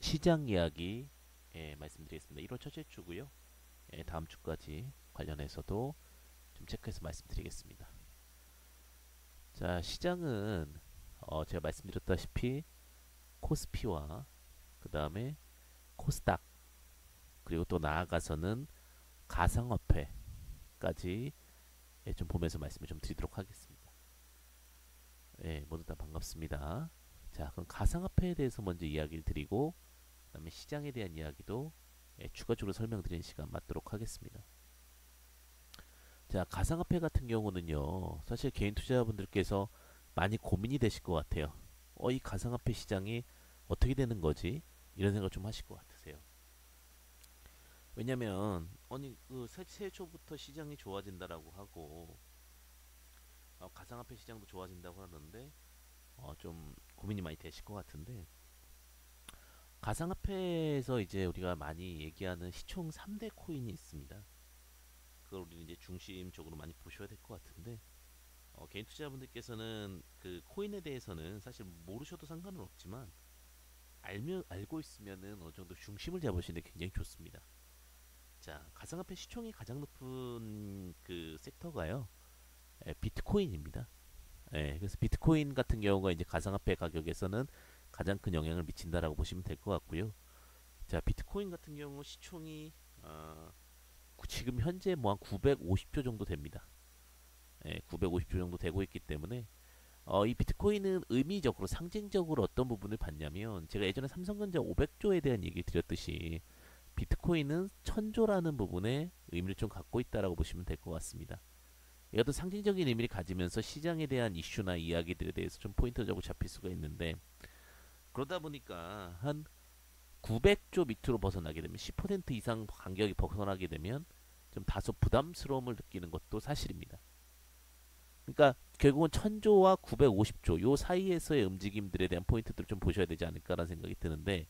시장 이야기 말씀드리겠습니다. 1월 첫째 주고요. 다음 주까지 관련해서도 좀 체크해서 말씀드리겠습니다. 자, 시장은 제가 말씀드렸다시피 코스피와 그 다음에 코스닥 그리고 또 나아가서는 가상화폐까지 좀 보면서 말씀을 좀 드리도록 하겠습니다. 모두 다 반갑습니다. 자, 그럼 가상화폐에 대해서 먼저 이야기를 드리고 그 다음에 시장에 대한 이야기도 추가적으로 설명드리는 시간 맞도록 하겠습니다. 자, 가상화폐 같은 경우는요, 사실 개인 투자자분들께서 많이 고민이 되실 것 같아요. 이 가상화폐 시장이 어떻게 되는 거지? 이런 생각 좀 하실 것 같으세요. 왜냐면, 아니, 새해 초부터 시장이 좋아진다라고 하고, 가상화폐 시장도 좋아진다고 하는데, 좀 고민이 많이 되실 것 같은데, 가상화폐에서 이제 우리가 많이 얘기하는 시총 3대 코인이 있습니다. 그걸 우리는 이제 중심적으로 많이 보셔야 될 것 같은데, 개인 투자자분들께서는 그 코인에 대해서는 사실 모르셔도 상관은 없지만, 알고 있으면은 어느 정도 중심을 잡으시는 게 굉장히 좋습니다. 자, 가상화폐 시총이 가장 높은 그 섹터가요, 비트코인입니다. 그래서 비트코인 같은 경우가 이제 가상화폐 가격에서는 가장 큰 영향을 미친다라고 보시면 될 것 같고요. 자, 비트코인 같은 경우 시총이 지금 현재 뭐 한 950조 정도 됩니다. 950조 정도 되고 있기 때문에 이 비트코인은 의미적으로 상징적으로 어떤 부분을 봤냐면 제가 예전에 삼성전자 500조에 대한 얘기 드렸듯이 비트코인은 1000조라는 부분에 의미를 좀 갖고 있다라고 보시면 될 것 같습니다. 이것도 상징적인 의미를 가지면서 시장에 대한 이슈나 이야기들에 대해서 좀 포인트적으로 잡힐 수가 있는데 그러다 보니까 한 900조 밑으로 벗어나게 되면 10% 이상 간격이 벗어나게 되면 좀 다소 부담스러움을 느끼는 것도 사실입니다. 그러니까 결국은 1000조와 950조 요 사이에서의 움직임들에 대한 포인트들을 좀 보셔야 되지 않을까라는 생각이 드는데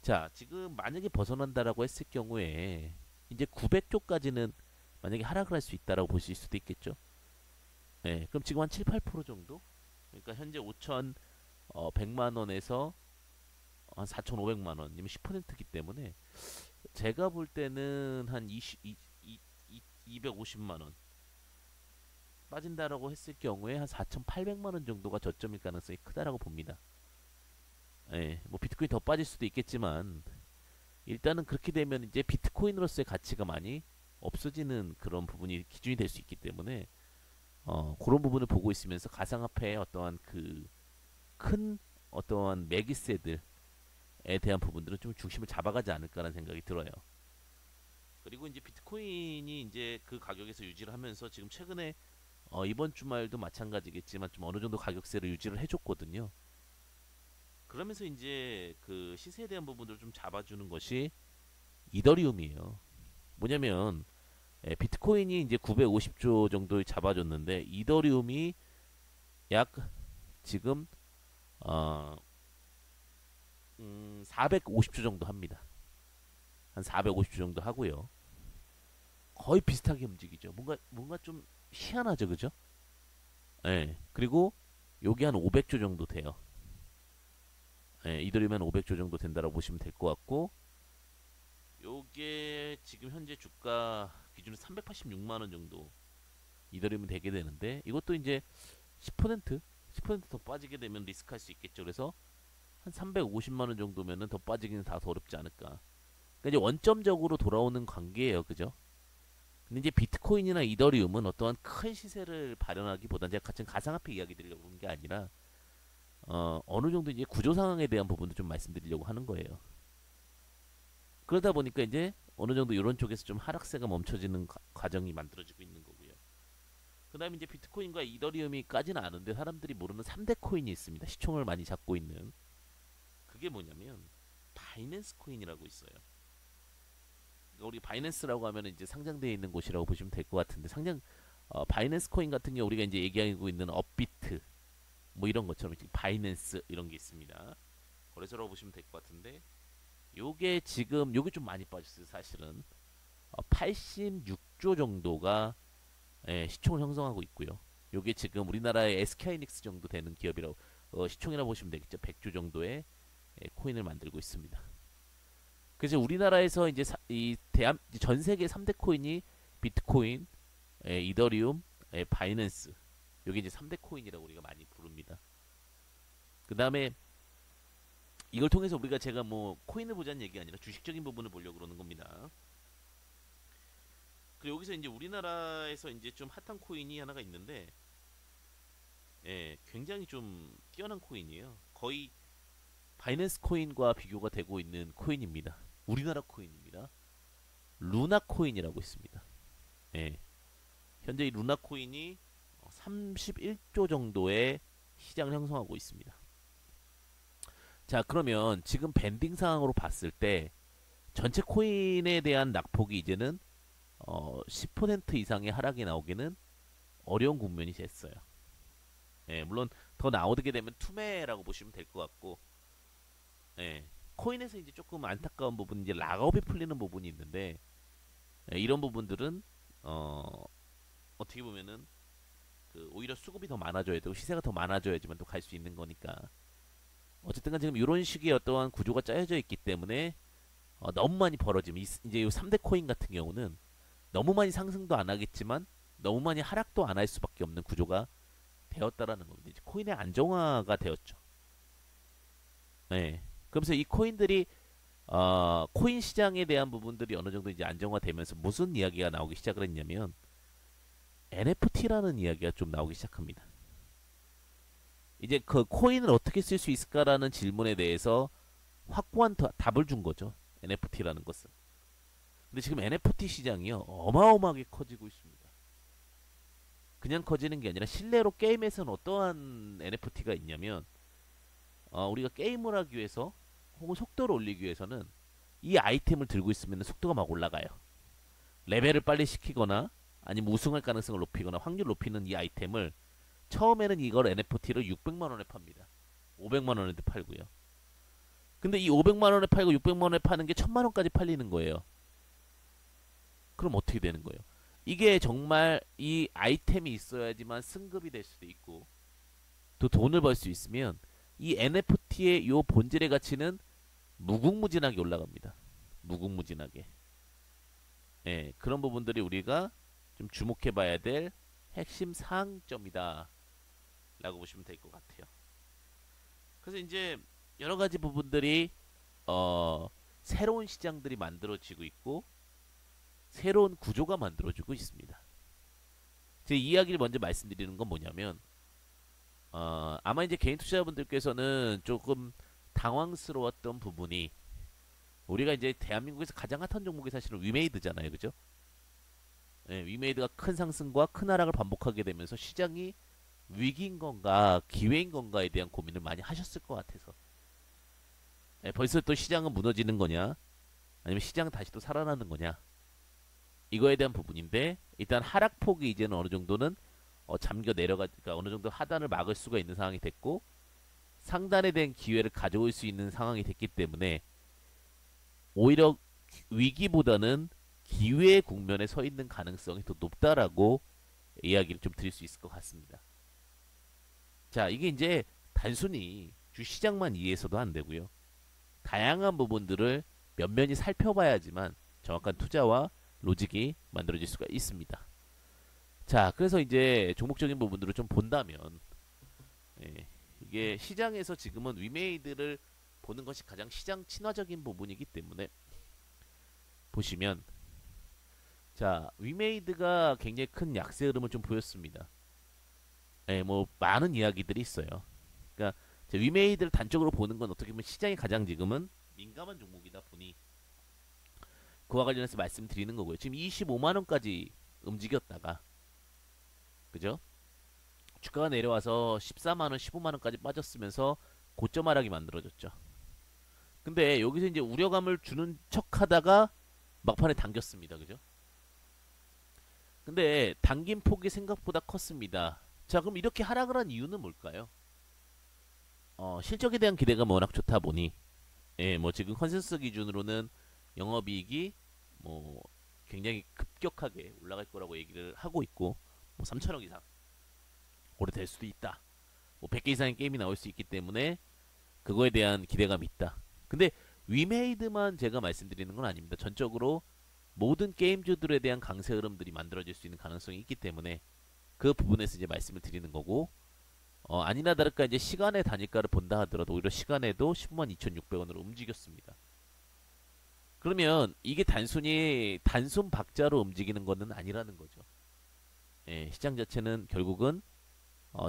자, 지금 만약에 벗어난다라고 했을 경우에 이제 900조까지는 만약에 하락을 할 수 있다라고 보실 수도 있겠죠. 그럼 지금 한 7, 8% 정도? 그러니까 현재 5,100만 원에서 한 4,500만 원이면 10%이기 때문에 제가 볼 때는 한 250만 원 빠진다라고 했을 경우에 한 4,800만 원 정도가 저점일 가능성이 크다라고 봅니다. 뭐 비트코인 더 빠질 수도 있겠지만 일단은 그렇게 되면 이제 비트코인으로서의 가치가 많이 없어지는 그런 부분이 기준이 될 수 있기 때문에 그런 부분을 보고 있으면서 가상화폐의 어떠한 그 큰 어떠한 매기세들에 대한 부분들은 좀 중심을 잡아가지 않을까라는 생각이 들어요. 그리고 이제 비트코인이 이제 그 가격에서 유지를 하면서 지금 최근에 이번 주말도 마찬가지겠지만 좀 어느 정도 가격세를 유지를 해줬거든요. 그러면서 이제 그 시세에 대한 부분들을 좀 잡아주는 것이 이더리움이에요. 뭐냐면 비트코인이 이제 950조 정도 잡아줬는데 이더리움이 약 지금 어, 450조 정도 합니다. 한 450조 정도 하고요. 거의 비슷하게 움직이죠. 뭔가 좀 희한하죠, 그죠? 그리고 여기 한 500조 정도 돼요. 이더리움은 500조 정도 된다고 보시면 될 것 같고 요게 지금 현재 주가 기준으로 386만 원 정도 이더리움이 되게 되는데 이것도 이제 10%더 빠지게 되면 리스크할 수 있겠죠. 그래서 한 350만 원 정도면은 더 빠지기는 다소 어렵지 않을까. 그러니까 이제 원점적으로 돌아오는 관계예요. 그죠? 근데 이제 비트코인이나 이더리움은 어떠한 큰 시세를 발현하기보다는 제가 같은 가상화폐 이야기 드리려고 하는 게 아니라 어느 정도 이제 구조 상황에 대한 부분도 좀 말씀드리려고 하는 거예요. 그러다 보니까 이제 어느 정도 이런 쪽에서 좀 하락세가 멈춰지는 과정이 만들어지고 있는 거고요. 그 다음에 이제 비트코인과 이더리움이까지는 아는데 사람들이 모르는 3대 코인이 있습니다. 시총을 많이 잡고 있는. 그게 뭐냐면 바이낸스 코인이라고 있어요. 그러니까 우리 바이낸스라고 하면 이제 상장되어 있는 곳이라고 보시면 될 것 같은데 바이낸스 코인 같은 경우 우리가 이제 얘기하고 있는 업비트 뭐 이런 것처럼 바이낸스 이런 게 있습니다. 거래소라고 보시면 될 것 같은데 요게 지금 요게 좀 많이 빠졌어요. 사실은 86조 정도가 시총을 형성하고 있고요. 요게 지금 우리나라의 SK하이닉스 정도 되는 기업이라고 시총이라고 보시면 되겠죠. 100조 정도의 코인을 만들고 있습니다. 그래서 우리나라에서 이제 이 대한 전 세계 3대 코인이 비트코인, 이더리움, 바이낸스. 여기 이제 3대 코인이라고 우리가 많이 부릅니다. 그 다음에 이걸 통해서 우리가 제가 뭐 코인을 보자는 얘기 아니라 주식적인 부분을 보려고 그러는 겁니다. 그리고 여기서 이제 우리나라에서 이제 좀 핫한 코인이 하나가 있는데, 굉장히 좀 뛰어난 코인이에요. 거의 바이낸스 코인과 비교가 되고 있는 코인입니다. 우리나라 코인입니다. 루나 코인이라고 있습니다. 예. 현재 이 루나 코인이 31조 정도의 시장을 형성하고 있습니다. 자, 그러면 지금 밴딩 상황으로 봤을 때 전체 코인에 대한 낙폭이 이제는 10% 이상의 하락이 나오기는 어려운 국면이 됐어요. 예, 물론 더 나오게 되면 투매라고 보시면 될 것 같고, 예, 코인에서 이제 조금 안타까운 부분은 이제 락업이 풀리는 부분이 있는데, 이런 부분들은 어떻게 보면은 그 오히려 수급이 더 많아져야 되고 시세가 더 많아져야지만 또 갈 수 있는 거니까, 어쨌든간 지금 이런 식의 어떠한 구조가 짜여져 있기 때문에 너무 많이 벌어지면 이제 이 3대 코인 같은 경우는 너무 많이 상승도 안 하겠지만 너무 많이 하락도 안 할 수밖에 없는 구조가 되었다라는 겁니다. 이제 코인의 안정화가 되었죠. 네. 그러면서 이 코인들이 코인 시장에 대한 부분들이 어느 정도 이제 안정화되면서 무슨 이야기가 나오기 시작을 했냐면 NFT라는 이야기가 좀 나오기 시작합니다. 이제 그 코인을 어떻게 쓸 수 있을까라는 질문에 대해서 확고한 답을 준 거죠. NFT라는 것은. 근데 지금 NFT 시장이요, 어마어마하게 커지고 있습니다. 그냥 커지는 게 아니라 실내로 게임에서는 어떠한 NFT가 있냐면, 우리가 게임을 하기 위해서 혹은 속도를 올리기 위해서는 이 아이템을 들고 있으면 속도가 막 올라가요. 레벨을 빨리 시키거나 아니면 우승할 가능성을 높이거나 확률 높이는 이 아이템을 처음에는 이걸 NFT를 600만 원에 팝니다. 500만 원에도 팔고요. 근데 이 500만 원에 팔고 600만 원에 파는 게 1000만 원까지 팔리는 거예요. 그럼 어떻게 되는 거예요? 이게 정말 이 아이템이 있어야지만 승급이 될 수도 있고 또 돈을 벌 수 있으면 이 NFT의 요 본질의 가치는 무궁무진하게 올라갑니다. 무궁무진하게. 예, 그런 부분들이 우리가 좀 주목해 봐야 될 핵심 사항점이다 라고 보시면 될 것 같아요. 그래서 이제 여러 가지 부분들이 새로운 시장들이 만들어지고 있고 새로운 구조가 만들어지고 있습니다. 제 이야기를 먼저 말씀드리는 건 뭐냐면, 아마 이제 개인 투자자분들께서는 조금 당황스러웠던 부분이, 우리가 이제 대한민국에서 가장 핫한 종목이 사실은 위메이드잖아요, 그죠? 예, 위메이드가 큰 상승과 큰 하락을 반복하게 되면서 시장이 위기인 건가 기회인 건가에 대한 고민을 많이 하셨을 것 같아서, 예, 벌써 또 시장은 무너지는 거냐 아니면 시장 다시 또 살아나는 거냐, 이거에 대한 부분인데, 일단 하락폭이 이제는 어느 정도는 잠겨 내려가, 그러니까 어느 정도 하단을 막을 수가 있는 상황이 됐고 상단에 대한 기회를 가져올 수 있는 상황이 됐기 때문에 오히려 위기보다는 기회의 국면에 서 있는 가능성이 더 높다라고 이야기를 좀 드릴 수 있을 것 같습니다. 자, 이게 이제 단순히 주시장만 이해해서도 안 되고요. 다양한 부분들을 면면히 살펴봐야지만 정확한 투자와 로직이 만들어질 수가 있습니다. 자, 그래서 이제 종목적인 부분들을 좀 본다면, 이게 시장에서 지금은 위메이드를 보는 것이 가장 시장 친화적인 부분이기 때문에 보시면, 자, 위메이드가 굉장히 큰 약세 흐름을 좀 보였습니다. 뭐 많은 이야기들이 있어요. 그러니까 위메이드를 단적으로 보는 건 어떻게 보면 시장이 가장 지금은 민감한 종목이다 보니 그와 관련해서 말씀드리는 거고요. 지금 25만 원까지 움직였다가, 그죠? 주가가 내려와서 14만 원, 15만 원까지 빠졌으면서 고점 하락이 만들어졌죠. 근데 여기서 이제 우려감을 주는 척하다가 막판에 당겼습니다. 그죠? 근데 당긴 폭이 생각보다 컸습니다. 자, 그럼 이렇게 하락을 한 이유는 뭘까요? 실적에 대한 기대가 워낙 좋다 보니, 뭐 지금 컨센서스 기준으로는 영업이익이 뭐 굉장히 급격하게 올라갈 거라고 얘기를 하고 있고, 뭐 3천억 이상 올해 될 수도 있다. 뭐 100개 이상의 게임이 나올 수 있기 때문에 그거에 대한 기대감이 있다. 근데 위메이드만 제가 말씀드리는 건 아닙니다. 전적으로 모든 게임주들에 대한 강세 흐름들이 만들어질 수 있는 가능성이 있기 때문에 그 부분에서 이제 말씀을 드리는 거고, 아니나 다를까 이제 시간의 단위가를 본다 하더라도 오히려 시간에도 10만 2,600원으로 움직였습니다. 그러면 이게 단순히 단순 박자로 움직이는 것은 아니라는 거죠. 예, 시장 자체는 결국은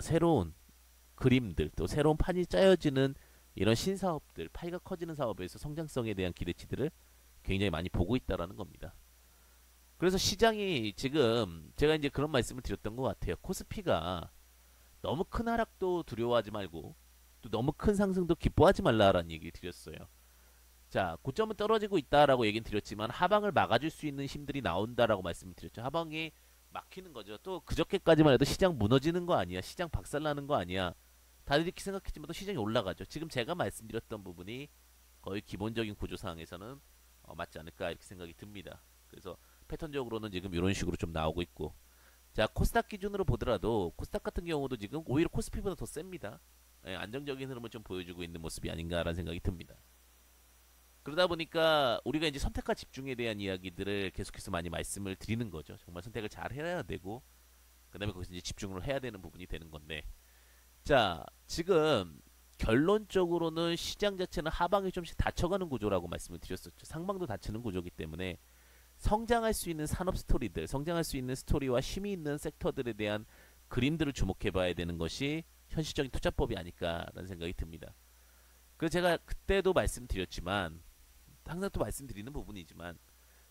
새로운 그림들 또 새로운 판이 짜여지는 이런 신사업들, 파이가 커지는 사업에서 성장성에 대한 기대치들을 굉장히 많이 보고 있다라는 겁니다. 그래서 시장이 지금 제가 이제 그런 말씀을 드렸던 것 같아요. 코스피가 너무 큰 하락도 두려워하지 말고 또 너무 큰 상승도 기뻐하지 말라라는 얘기 드렸어요. 자, 고점은 떨어지고 있다라고 얘기는 드렸지만 하방을 막아줄 수 있는 힘들이 나온다라고 말씀을 드렸죠. 하방이 막히는 거죠. 또 그저께까지만 해도 시장 무너지는 거 아니야, 시장 박살나는 거 아니야, 다들 이렇게 생각했지만 또 시장이 올라가죠. 지금 제가 말씀드렸던 부분이 거의 기본적인 구조상에서는 맞지 않을까 이렇게 생각이 듭니다. 그래서 패턴적으로는 지금 이런 식으로 좀 나오고 있고, 자, 코스닥 기준으로 보더라도 코스닥 같은 경우도 지금 오히려 코스피보다 더 셉니다. 예, 안정적인 흐름을 좀 보여주고 있는 모습이 아닌가라는 생각이 듭니다. 그러다 보니까 우리가 이제 선택과 집중에 대한 이야기들을 계속해서 많이 말씀을 드리는 거죠. 정말 선택을 잘 해야 되고, 그 다음에 거기서 이제 집중을 해야 되는 부분이 되는 건데, 자, 지금 결론적으로는 시장 자체는 하방이 좀씩 닫혀가는 구조라고 말씀을 드렸었죠. 상방도 닫히는 구조이기 때문에 성장할 수 있는 산업 스토리들, 성장할 수 있는 스토리와 힘이 있는 섹터들에 대한 그림들을 주목해 봐야 되는 것이 현실적인 투자법이 아닐까라는 생각이 듭니다. 그래서 제가 그때도 말씀드렸지만, 항상 또 말씀드리는 부분이지만,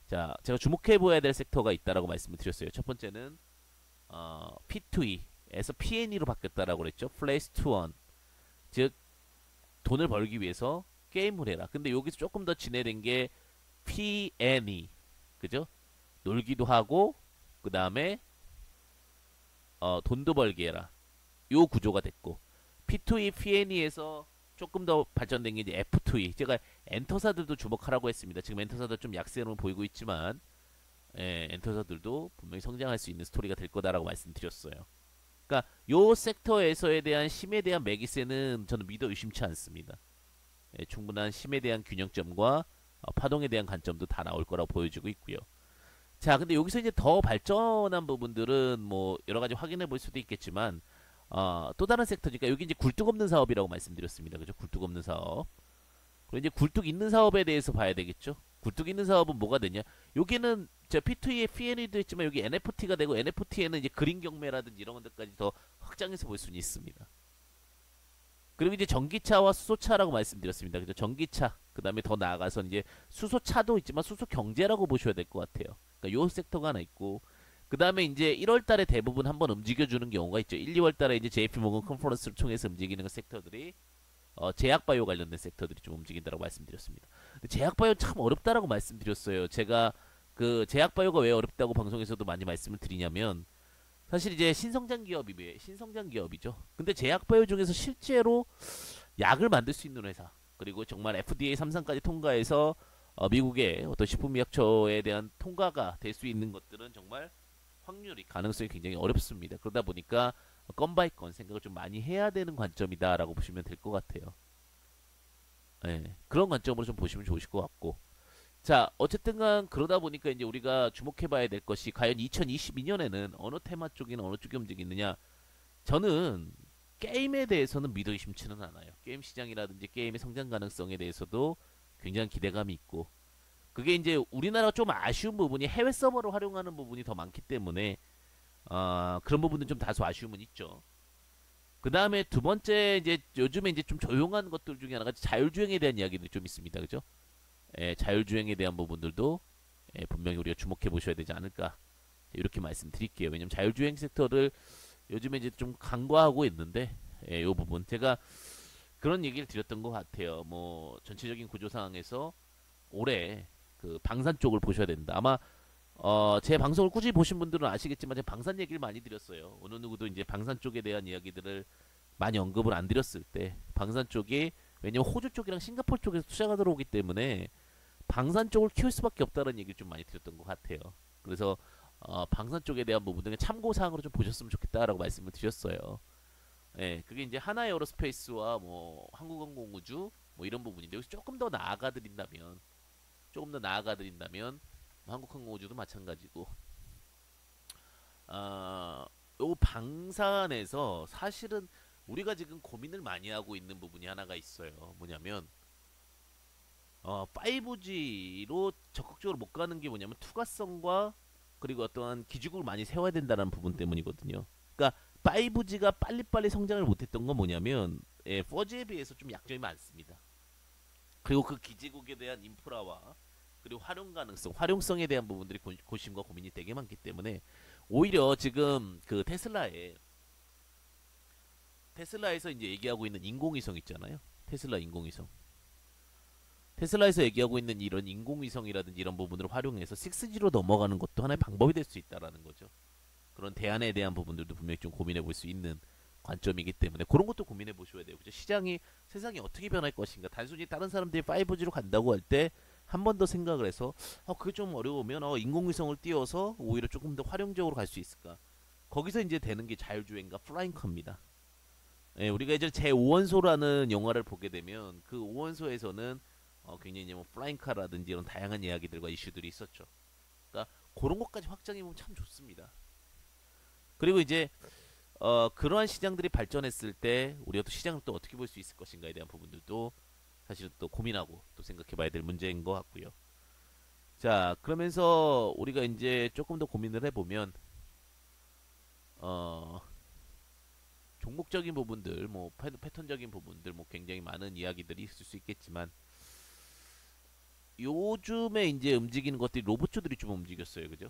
자, 제가 주목해 보아야 될 섹터가 있다라고 말씀을 드렸어요. 첫 번째는 P2E에서 P&E로 바뀌었다라고 그랬죠. Place to Earn, 즉 돈을 벌기 위해서 게임을 해라. 근데 여기서 조금 더 진행된 게 P&E, 그죠? 놀기도 하고 그 다음에 돈도 벌게 해라. 요 구조가 됐고, P2E, P&E에서 조금 더 발전된 게 이제 F2E. 제가 엔터사들도 주목하라고 했습니다. 지금 엔터사들 좀 약세로 보이고 있지만, 예, 엔터사들도 분명히 성장할 수 있는 스토리가 될 거다라고 말씀드렸어요. 그러니까 요 섹터에서에 대한 힘에 대한 매기세는 저는 믿어 의심치 않습니다. 예, 충분한 힘에 대한 균형점과 파동에 대한 관점도 다 나올 거라고 보여지고 있고요. 자, 근데 여기서 이제 더 발전한 부분들은 뭐 여러 가지 확인해 볼 수도 있겠지만, 또 다른 섹터니까 여기 이제 굴뚝 없는 사업이라고 말씀드렸습니다. 그죠? 굴뚝 없는 사업. 그리고 이제 굴뚝 있는 사업에 대해서 봐야 되겠죠. 굴뚝 있는 사업은 뭐가 되냐? 여기는 저 P2E에 P&E도 있지만 여기 NFT가 되고, NFT에는 이제 그림 경매라든지 이런 것들까지 더 확장해서 볼 수는 있습니다. 그리고 이제 전기차와 수소차라고 말씀드렸습니다. 그죠? 전기차, 그 다음에 더 나아가서 이제 수소차도 있지만 수소 경제라고 보셔야 될 것 같아요. 그러니까 요 섹터가 하나 있고, 그 다음에 이제 1월 달에 대부분 한번 움직여주는 경우가 있죠. 1, 2월 달에 이제 JP모건 컨퍼런스를 통해서 움직이는 섹터들이 제약바이오 관련된 섹터들이 좀 움직인다라고 말씀드렸습니다. 근데 제약바이오 참 어렵다라고 말씀드렸어요. 제가 그 제약바이오가 왜 어렵다고 방송에서도 많이 말씀을 드리냐면, 사실 이제 신성장 기업이죠. 근데 제약바이오 중에서 실제로 약을 만들 수 있는 회사, 그리고 정말 FDA 3상까지 통과해서 미국의 어떤 식품의약처에 대한 통과가 될 수 있는 것들은 정말 확률이, 가능성이 굉장히 어렵습니다. 그러다 보니까 건 바이 건 생각을 좀 많이 해야 되는 관점이다라고 보시면 될 것 같아요. 예, 그런 관점으로 좀 보시면 좋으실 것 같고, 자, 어쨌든간 그러다 보니까 이제 우리가 주목해봐야 될 것이 과연 2022년에는 어느 테마 쪽이나 어느 쪽이 움직이느냐. 저는 게임에 대해서는 믿어 의심치는 않아요. 게임 시장이라든지 게임의 성장 가능성에 대해서도 굉장히 기대감이 있고, 그게 이제 우리나라가 좀 아쉬운 부분이 해외 서버를 활용하는 부분이 더 많기 때문에 그런 부분은 좀 다소 아쉬움은 있죠. 그 다음에 두 번째, 이제 요즘에 이제 좀 조용한 것들 중에 하나가 자율주행에 대한 이야기도 좀 있습니다. 그죠? 예, 자율주행에 대한 부분들도 분명히 우리가 주목해 보셔야 되지 않을까, 이렇게 말씀드릴게요. 왜냐면 자율주행 섹터를 요즘에 이제 좀 간과하고 있는데, 이 부분 제가 그런 얘기를 드렸던 것 같아요. 뭐 전체적인 구조 상황에서 올해 그 방산 쪽을 보셔야 된다. 아마 제 방송을 꾸준히 보신 분들은 아시겠지만 제가 방산 얘기를 많이 드렸어요. 어느 누구도 이제 방산 쪽에 대한 이야기들을 많이 언급을 안 드렸을 때, 방산 쪽이, 왜냐면 호주 쪽이랑 싱가포르 쪽에서 투자가 들어오기 때문에 방산 쪽을 키울 수밖에 없다는 얘기를 좀 많이 드렸던 것 같아요. 그래서 방산 쪽에 대한 부분들은 참고 사항으로 좀 보셨으면 좋겠다라고 말씀을 드렸어요. 예, 그게 이제 하나에어로스페이스와 뭐 한국항공우주, 뭐 이런 부분인데 여기서 조금 더 나아가 드린다면 뭐 한국항공우주도 마찬가지고 요 방산에서 사실은 우리가 지금 고민을 많이 하고 있는 부분이 하나가 있어요. 뭐냐면 5G로 적극적으로 못 가는 게 뭐냐면 투과성과 그리고 어떠한 기지국을 많이 세워야 된다는 부분 때문이거든요. 그러니까 5G가 빨리빨리 성장을 못했던 건 뭐냐면 4G에 비해서 좀 약점이 많습니다. 그리고 그 기지국에 대한 인프라와 그리고 활용 가능성, 활용성에 대한 부분들이 고심과 고민이 되게 많기 때문에 오히려 지금 그 테슬라에서 이제 얘기하고 있는 인공위성 있잖아요. 테슬라 인공위성. 테슬라에서 얘기하고 있는 이런 인공위성이라든지 이런 부분을 활용해서 6G로 넘어가는 것도 하나의 방법이 될 수 있다라는 거죠. 그런 대안에 대한 부분들도 분명히 좀 고민해 볼 수 있는 관점이기 때문에 그런 것도 고민해 보셔야 돼요. 그죠? 세상이 어떻게 변할 것인가. 단순히 다른 사람들이 5G로 간다고 할 때 한 번 더 생각을 해서 그게 좀 어려우면 인공위성을 띄워서 오히려 조금 더 활용적으로 갈 수 있을까. 거기서 이제 되는 게 자율주행과 플라잉카입니다. 예, 우리가 이제 제5원소라는 영화를 보게 되면 그 5원소에서는 굉장히 이제 뭐 플라잉카라든지 이런 다양한 이야기들과 이슈들이 있었죠. 그러니까 그런 것까지 확장해 보면 참 좋습니다. 그리고 이제 그러한 시장들이 발전했을 때 우리가 또 시장을 또 어떻게 볼 수 있을 것인가에 대한 부분들도 사실 또 고민하고 또 생각해 봐야 될 문제인 것 같고요. 자, 그러면서 우리가 이제 조금 더 고민을 해보면 어, 종목적인 부분들, 뭐 패턴적인 부분들, 뭐 굉장히 많은 이야기들이 있을 수 있겠지만 요즘에 이제 움직이는 것들이 로봇주들이 좀 움직였어요, 그죠?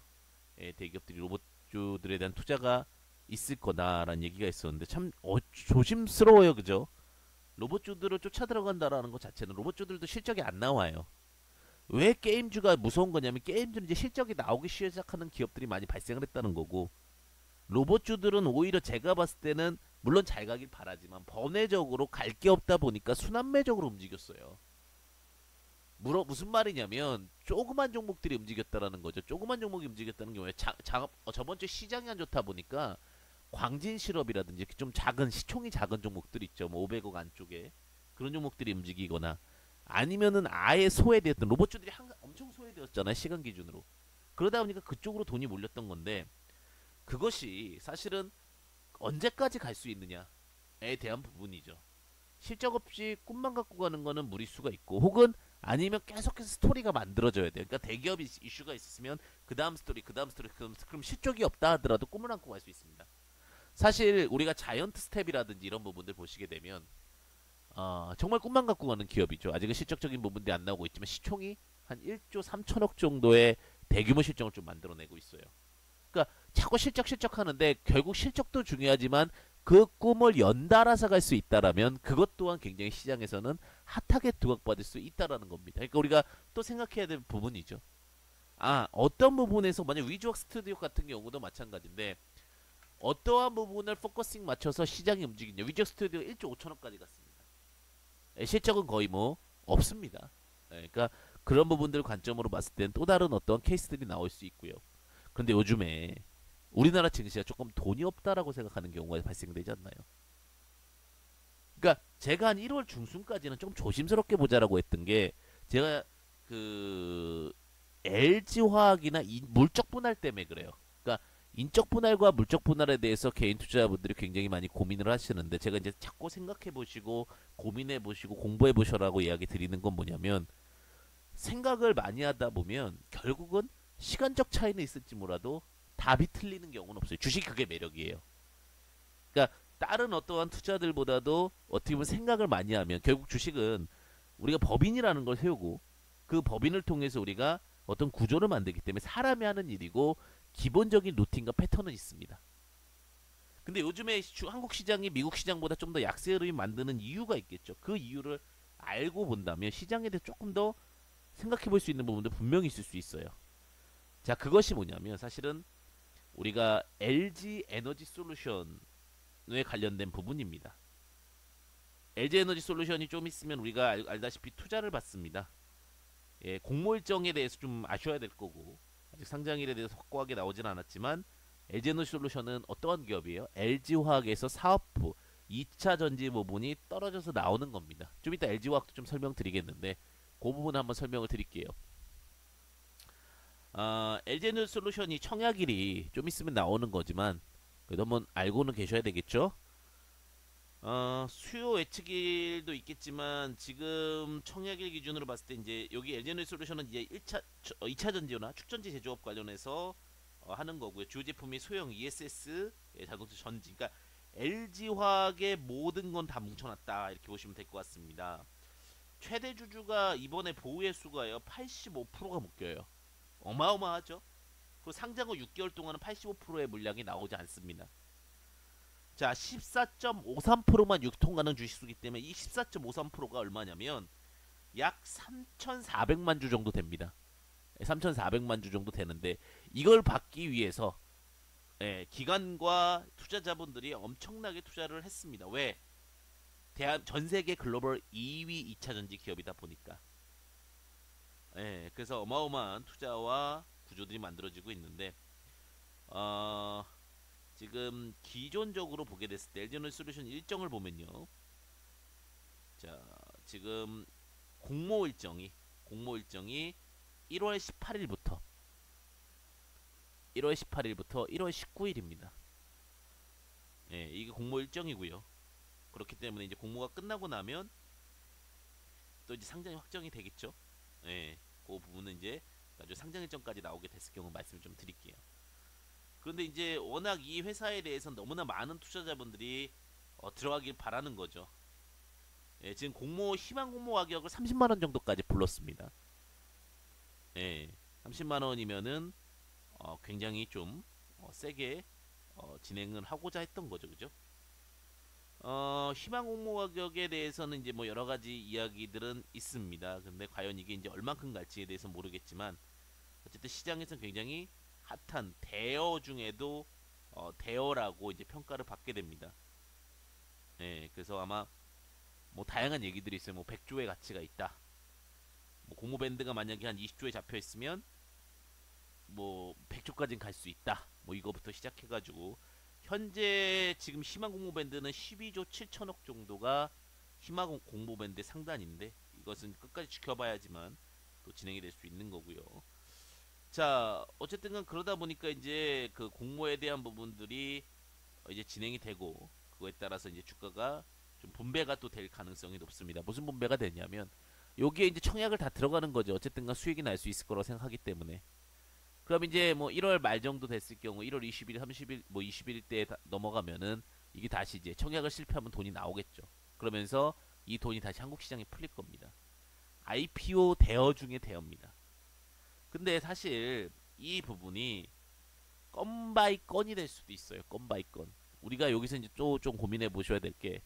대기업들이 로봇주들에 대한 투자가 있을 거다라는 얘기가 있었는데 참 조심스러워요, 그죠? 로봇주들을 쫓아 들어간다라는 것 자체는 로봇주들도 실적이 안 나와요. 왜 게임주가 무서운 거냐면 게임주는 이제 실적이 나오기 시작하는 기업들이 많이 발생을 했다는 거고 로봇주들은 오히려 제가 봤을 때는 물론 잘 가길 바라지만 번외적으로 갈 게 없다 보니까 순환매적으로 움직였어요. 무슨 말이냐면 조그만 종목들이 움직였다라는 거죠. 조그만 종목이 움직였다는 게 뭐예요? 저번 주 시장이 안 좋다 보니까 광진 실업이라든지 좀 작은 시총이 작은 종목들 있죠. 뭐 500억 안쪽에 그런 종목들이 움직이거나 아니면은 아예 소외되었던 로봇주들이 항상 엄청 소외되었잖아요. 시간 기준으로. 그러다 보니까 그쪽으로 돈이 몰렸던 건데 그것이 사실은 언제까지 갈 수 있느냐에 대한 부분이죠. 실적 없이 꿈만 갖고 가는 거는 무리수가 있고 혹은 아니면 계속해서 스토리가 만들어져야 돼요. 그러니까 대기업이 이슈가 있으면 그 다음 스토리, 그 다음 스토리, 그럼 실적이 없다 하더라도 꿈을 안고 갈 수 있습니다. 사실 우리가 자이언트 스텝이라든지 이런 부분들 보시게 되면 정말 꿈만 갖고 가는 기업이죠. 아직은 실적적인 부분들이 안 나오고 있지만 시총이 한 1조 3천억 정도의 대규모 실적을 좀 만들어내고 있어요. 그러니까 자꾸 실적 하는데 결국 실적도 중요하지만 그 꿈을 연달아서 갈 수 있다라면 그것 또한 굉장히 시장에서는 핫하게 두각받을 수 있다라는 겁니다. 그러니까 우리가 또 생각해야 될 부분이죠. 어떤 부분에서 만약 위즈웍 스튜디오 같은 경우도 마찬가지인데 어떠한 부분을 포커싱 맞춰서 시장이 움직이냐. 위즈웍 스튜디오 1조 5천억까지 갔습니다. 실적은 거의 뭐 없습니다. 그러니까 그런 부분들 관점으로 봤을 땐 또 다른 어떤 케이스들이 나올 수 있고요. 그런데 요즘에 우리나라 증시가 조금 돈이 없다라고 생각하는 경우가 발생되지 않나요? 그러니까 제가 한 1월 중순까지는 좀 조심스럽게 보자라고 했던 게 제가 그 LG화학이나 물적 분할 때문에 그래요. 그러니까 인적 분할과 물적 분할에 대해서 개인 투자자분들이 굉장히 많이 고민을 하시는데 제가 이제 자꾸 생각해 보시고 고민해 보시고 공부해 보셔라고 이야기 드리는 건 뭐냐면 생각을 많이 하다 보면 결국은 시간적 차이는 있을지 몰라도 답이 틀리는 경우는 없어요. 주식 그게 매력이에요. 그러니까 다른 어떠한 투자들보다도 어떻게 보면 생각을 많이 하면 결국 주식은 우리가 법인이라는 걸 세우고 그 법인을 통해서 우리가 어떤 구조를 만들기 때문에 사람이 하는 일이고 기본적인 루틴과 패턴은 있습니다. 근데 요즘에 한국 시장이 미국 시장보다 좀 더 약세 흐름이 만드는 이유가 있겠죠. 그 이유를 알고 본다면 시장에 대해 조금 더 생각해 볼 수 있는 부분도 분명히 있을 수 있어요. 자, 그것이 뭐냐면 사실은 우리가 LG 에너지 솔루션에 관련된 부분입니다. LG 에너지 솔루션이 좀 있으면 우리가 알다시피 투자를 받습니다. 공모 일정에 대해서 좀 아셔야 될 거고 아직 상장일에 대해서 확고하게 나오진 않았지만 LG 에너지 솔루션은 어떠한 기업이에요? LG화학에서 사업부 2차 전지 부분이 떨어져서 나오는 겁니다. 좀 이따 LG화학도 좀 설명드리겠는데 그 부분 한번 설명을 드릴게요. LG에너지솔루션이 청약일이 좀 있으면 나오는 거지만 그래도 한번 알고는 계셔야 되겠죠. 수요 예측일도 있겠지만 지금 청약일 기준으로 봤을 때 이제 여기 LG에너지솔루션은 이제 2차 전지나 축전지 제조업 관련해서 하는 거고요. 주 제품이 소형 ESS 자동차 전지. 그러니까 LG화학의 모든 건 다 뭉쳐놨다 이렇게 보시면 될 것 같습니다. 최대 주주가 이번에 보유의 수가요 85%가 묶여요. 어마어마하죠. 그리고 상장 후 6개월 동안은 85%의 물량이 나오지 않습니다. 자, 14.53%만 유통가능 주식수기 때문에 이 14.53%가 얼마냐면 약 3,400만 주 정도 됩니다. 3,400만 주 정도 되는데 이걸 받기 위해서 기관과 투자자분들이 엄청나게 투자를 했습니다. 왜? 전 세계 글로벌 2위 2차 전지 기업이다 보니까. 그래서 어마어마한 투자와 구조들이 만들어지고 있는데 지금 기존적으로 보게 됐을 때 LG에너지솔루션 일정을 보면요. 자, 지금 공모 일정이 1월 18일부터 1월 19일입니다. 이게 공모 일정이고요. 그렇기 때문에 이제 공모가 끝나고 나면 또 이제 상장이 확정이 되겠죠. 그 부분은 이제 나중에 상장 일정까지 나오게 됐을 경우 말씀을 좀 드릴게요. 그런데 이제 워낙 이 회사에 대해서 너무나 많은 투자자분들이 들어가길 바라는 거죠. 지금 희망 공모 가격을 30만 원 정도까지 불렀습니다. 30만 원이면은 굉장히 좀 세게 진행을 하고자 했던 거죠, 그죠? 희망 공모 가격에 대해서는 이제 뭐 여러 가지 이야기들은 있습니다. 근데 과연 이게 이제 얼만큼 갈지에 대해서 모르겠지만 어쨌든 시장에서는 굉장히 핫한 대여 중에도 대여라고 이제 평가를 받게 됩니다. 그래서 아마 뭐 다양한 얘기들이 있어요. 뭐 100조의 가치가 있다. 뭐 공모 밴드가 만약에 한 20조에 잡혀 있으면 뭐 100조까지는 갈 수 있다. 뭐 이거부터 시작해가지고 현재 지금 희망 공모 밴드는 12조 7천억 정도가 희망 공모 밴드 상단인데 이것은 끝까지 지켜봐야지만 또 진행이 될 수 있는 거고요. 자, 어쨌든 그러다 보니까 이제 그 공모에 대한 부분들이 이제 진행이 되고 그거에 따라서 이제 주가가 좀 분배가 또 될 가능성이 높습니다. 무슨 분배가 되냐면 여기에 이제 청약을 다 들어가는 거죠. 어쨌든간 수익이 날 수 있을 거라고 생각하기 때문에. 그럼 이제 뭐 1월 말 정도 됐을 경우 1월 20일, 30일, 뭐 21일 때 넘어가면은 이게 다시 이제 청약을 실패하면 돈이 나오겠죠. 그러면서 이 돈이 다시 한국 시장에 풀릴 겁니다. IPO 대여 중에 대여입니다. 근데 사실 이 부분이 건 바이 건이 될 수도 있어요. 건 바이 건. 우리가 여기서 이제 또 좀 고민해 보셔야 될 게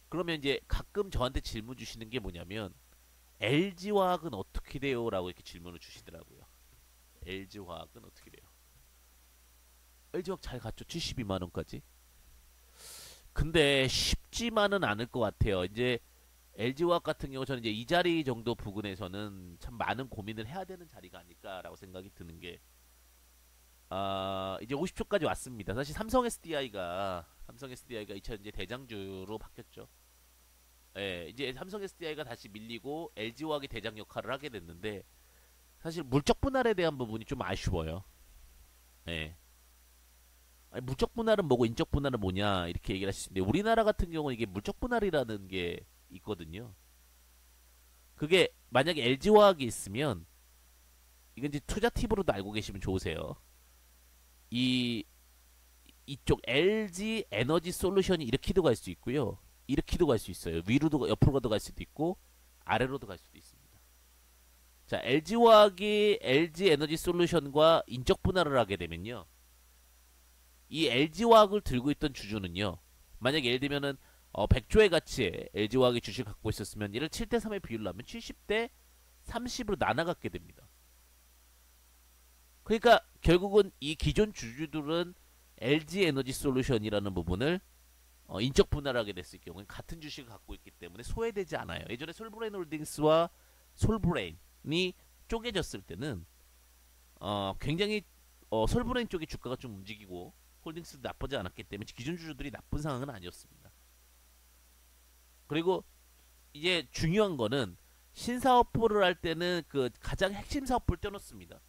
그러면 이제 가끔 저한테 질문 주시는 게 뭐냐면 LG화학은 어떻게 돼요? 라고 이렇게 질문을 주시더라고요. LG화학은 어떻게 돼요? LG화학 잘 갔죠. 72만 원까지. 근데 쉽지만은 않을 것 같아요. 이제 LG화학 같은 경우 저는 이제 이 자리 정도 부근에서는 참 많은 고민을 해야 되는 자리가 아닐까라고 생각이 드는 게 이제 50초까지 왔습니다. 사실 삼성 SDI가 2차 이제 대장주로 바뀌었죠. 이제 삼성 SDI가 다시 밀리고 LG화학이 대장 역할을 하게 됐는데 사실 물적 분할에 대한 부분이 좀 아쉬워요. 예. 아니, 물적 분할은 뭐고 인적 분할은 뭐냐 이렇게 얘기를 하실 수 있는데 우리나라 같은 경우는 이게 물적 분할이라는 게 있거든요. 그게 만약에 LG화학이 있으면 이건 이제 투자 팁으로도 알고 계시면 좋으세요. 이 이쪽 LG 에너지 솔루션이 이렇게도 갈 수 있고요. 이렇게도 갈 수 있어요. 위로도 옆으로도 갈 수도 있고 아래로도 갈 수도 있습니다. 자, LG화학이 LG 에너지 솔루션과 인적 분할을 하게 되면요. 이 LG화학을 들고 있던 주주는요. 만약 예를 들면은 100조의 가치에 LG화학이 주식을 갖고 있었으면 이를 7대3의 비율로 하면 70대 30으로 나눠갖게 됩니다. 그러니까 결국은 이 기존 주주들은 LG 에너지 솔루션이라는 부분을 인적 분할하게 됐을 경우에 같은 주식을 갖고 있기 때문에 소외되지 않아요. 예전에 솔브레인 홀딩스와 솔브레인이 쪼개졌을 때는 굉장히 솔브레인 쪽의 주가가 좀 움직이고 홀딩스도 나쁘지 않았기 때문에 기존 주주들이 나쁜 상황은 아니었습니다. 그리고 이제 중요한 거는 신사업부를 할 때는 그 가장 핵심 사업부를 떼놓습니다.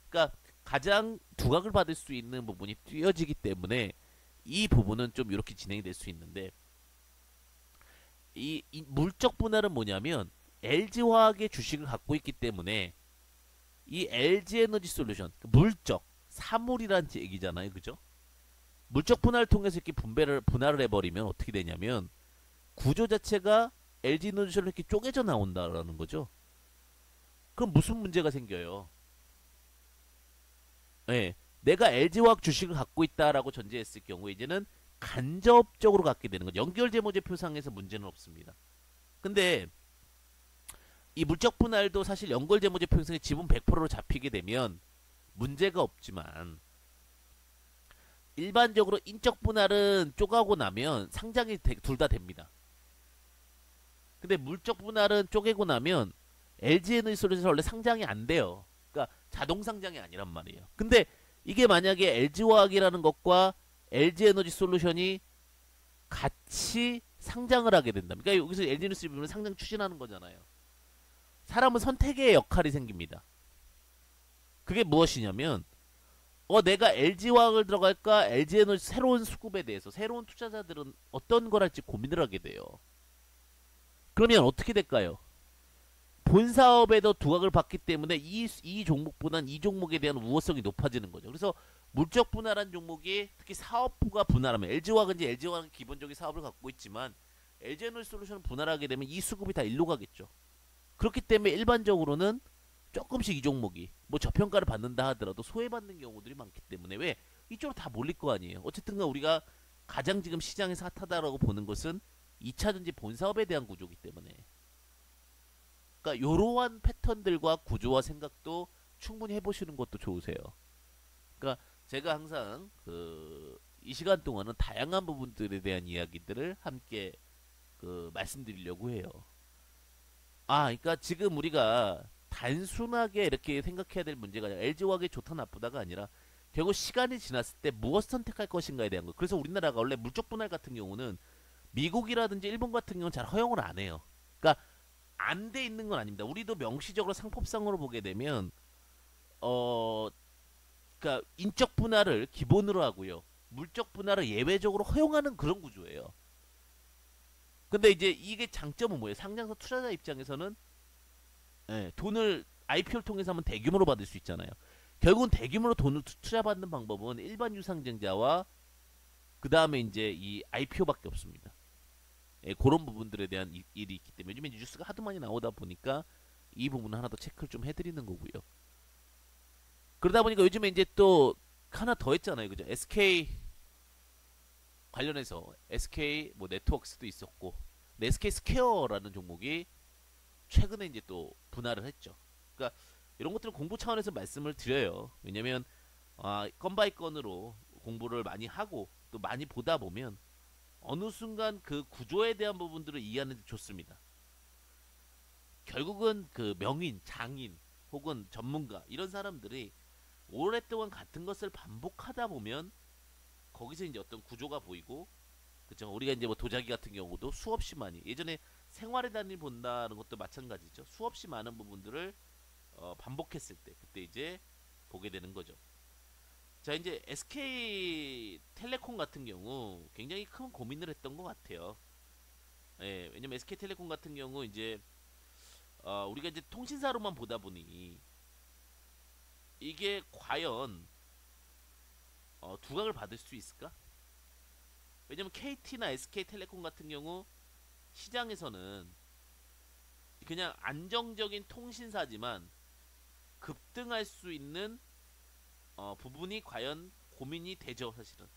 그러니까 가장 두각을 받을 수 있는 부분이 띄어지기 때문에 이 부분은 좀 이렇게 진행이 될 수 있는데 이 물적 분할은 뭐냐면 LG화학의 주식을 갖고 있기 때문에 이 LG에너지 솔루션 물적 사물이란 얘기잖아요, 그죠? 물적 분할을 통해서 이렇게 분할을 해버리면 어떻게 되냐면 구조 자체가 LG에너지솔루션 이렇게 쪼개져 나온다라는 거죠. 그럼 무슨 문제가 생겨요? 예, 내가 LG화학 주식을 갖고 있다라고 전제했을 경우에 이제는 간접적으로 갖게 되는 거죠. 연결재무제표상에서 문제는 없습니다. 근데 이 물적 분할도 사실 연결재무제표상에 지분 100%로 잡히게 되면 문제가 없지만 일반적으로 인적 분할은 쪼가고 나면 상장이 둘 다 됩니다. 근데 물적 분할은 쪼개고 나면 LG에너지솔루션에서 원래 상장이 안 돼요. 그러니까 자동 상장이 아니란 말이에요. 근데 이게 만약에 LG화학이라는 것과 LG에너지솔루션이 같이 상장을 하게 된다면, 그러니까 여기서 LG에너지솔루션은 상장 추진하는 거잖아요. 사람은 선택의 역할이 생깁니다. 그게 무엇이냐면 내가 LG화학을 들어갈까 LG에너지 새로운 수급에 대해서 새로운 투자자들은 어떤 걸 할지 고민을 하게 돼요. 그러면 어떻게 될까요? 본 사업에도 두각을 받기 때문에 이 종목보다는 이 종목에 대한 우호성이 높아지는 거죠. 그래서 물적 분할한 종목이 특히 사업부가 분할하면 LG화학은 LG화학은 기본적인 사업을 갖고 있지만 LG에너지솔루션을 분할하게 되면 이 수급이 다 일로 가겠죠. 그렇기 때문에 일반적으로는 조금씩 이 종목이 뭐 저평가를 받는다 하더라도 소외받는 경우들이 많기 때문에 왜 이쪽으로 다 몰릴 거 아니에요. 어쨌든가 우리가 가장 지금 시장에서 핫하다라고 보는 것은 2차전지 본사업에 대한 구조이기 때문에 그러니까 이러한 패턴들과 구조와 생각도 충분히 해보시는 것도 좋으세요. 그러니까 제가 항상 이 시간 동안은 다양한 부분들에 대한 이야기들을 함께 말씀드리려고 해요. 그러니까 지금 우리가 단순하게 이렇게 생각해야 될 문제가 아니라 LG화학이 좋다 나쁘다가 아니라 결국 시간이 지났을 때 무엇을 선택할 것인가에 대한 거. 그래서 우리나라가 원래 물적 분할 같은 경우는 미국이라든지 일본 같은 경우는 잘 허용을 안 해요. 그러니까 안 돼 있는 건 아닙니다. 우리도 명시적으로 상법상으로 보게 되면 어 그러니까 인적 분할을 기본으로 하고요. 물적 분할을 예외적으로 허용하는 그런 구조예요. 근데 이제 이게 장점은 뭐예요? 상장사 투자자 입장에서는 돈을 IPO를 통해서 하면 대규모로 받을 수 있잖아요. 결국은 대규모로 돈을 투자받는 방법은 일반 유상증자와 그 다음에 이제 이 IPO밖에 없습니다. 그런 부분들에 대한 일이 있기 때문에 요즘에 뉴스가 하도 많이 나오다 보니까 이 부분은 하나 더 체크를 좀 해드리는 거고요. 그러다 보니까 요즘에 이제 또 하나 더 했잖아요, 그죠? SK 관련해서 SK 뭐 네트워크스도 있었고, SK 스퀘어라는 종목이 최근에 이제 또 분할을 했죠. 그러니까 이런 것들은 공부 차원에서 말씀을 드려요. 왜냐면 건 바이 건으로 공부를 많이 하고 또 많이 보다 보면 어느 순간 그 구조에 대한 부분들을 이해하는 데 좋습니다. 결국은 그 명인, 장인 혹은 전문가 이런 사람들이 오랫동안 같은 것을 반복하다 보면 거기서 이제 어떤 구조가 보이고 그죠? 우리가 이제 뭐 도자기 같은 경우도 수없이 많이 예전에 생활의 단위를 본다는 것도 마찬가지죠. 수없이 많은 부분들을 반복했을 때 그때 이제 보게 되는 거죠. 자 이제 SK텔레콤 같은 경우 굉장히 큰 고민을 했던 것 같아요. 왜냐면 SK텔레콤 같은 경우 이제 우리가 이제 통신사로만 보다 보니 이게 과연 두각을 받을 수 있을까? 왜냐면 KT나 SK텔레콤 같은 경우 시장에서는 그냥 안정적인 통신사지만 급등할 수 있는 부분이 과연 고민이 되죠, 사실은.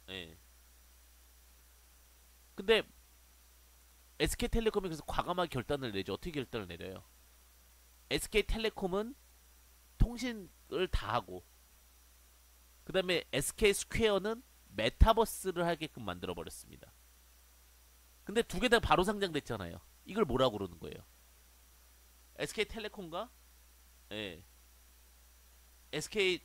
예. 근데 SK텔레콤이 그래서 과감하게 결단을 내죠. 어떻게 결단을 내려요? SK텔레콤은 통신을 다 하고 그 다음에 SK스퀘어는 메타버스를 하게끔 만들어 버렸습니다. 근데 두 개 다 바로 상장됐잖아요. 이걸 뭐라고 그러는 거예요? SK텔레콤과 SK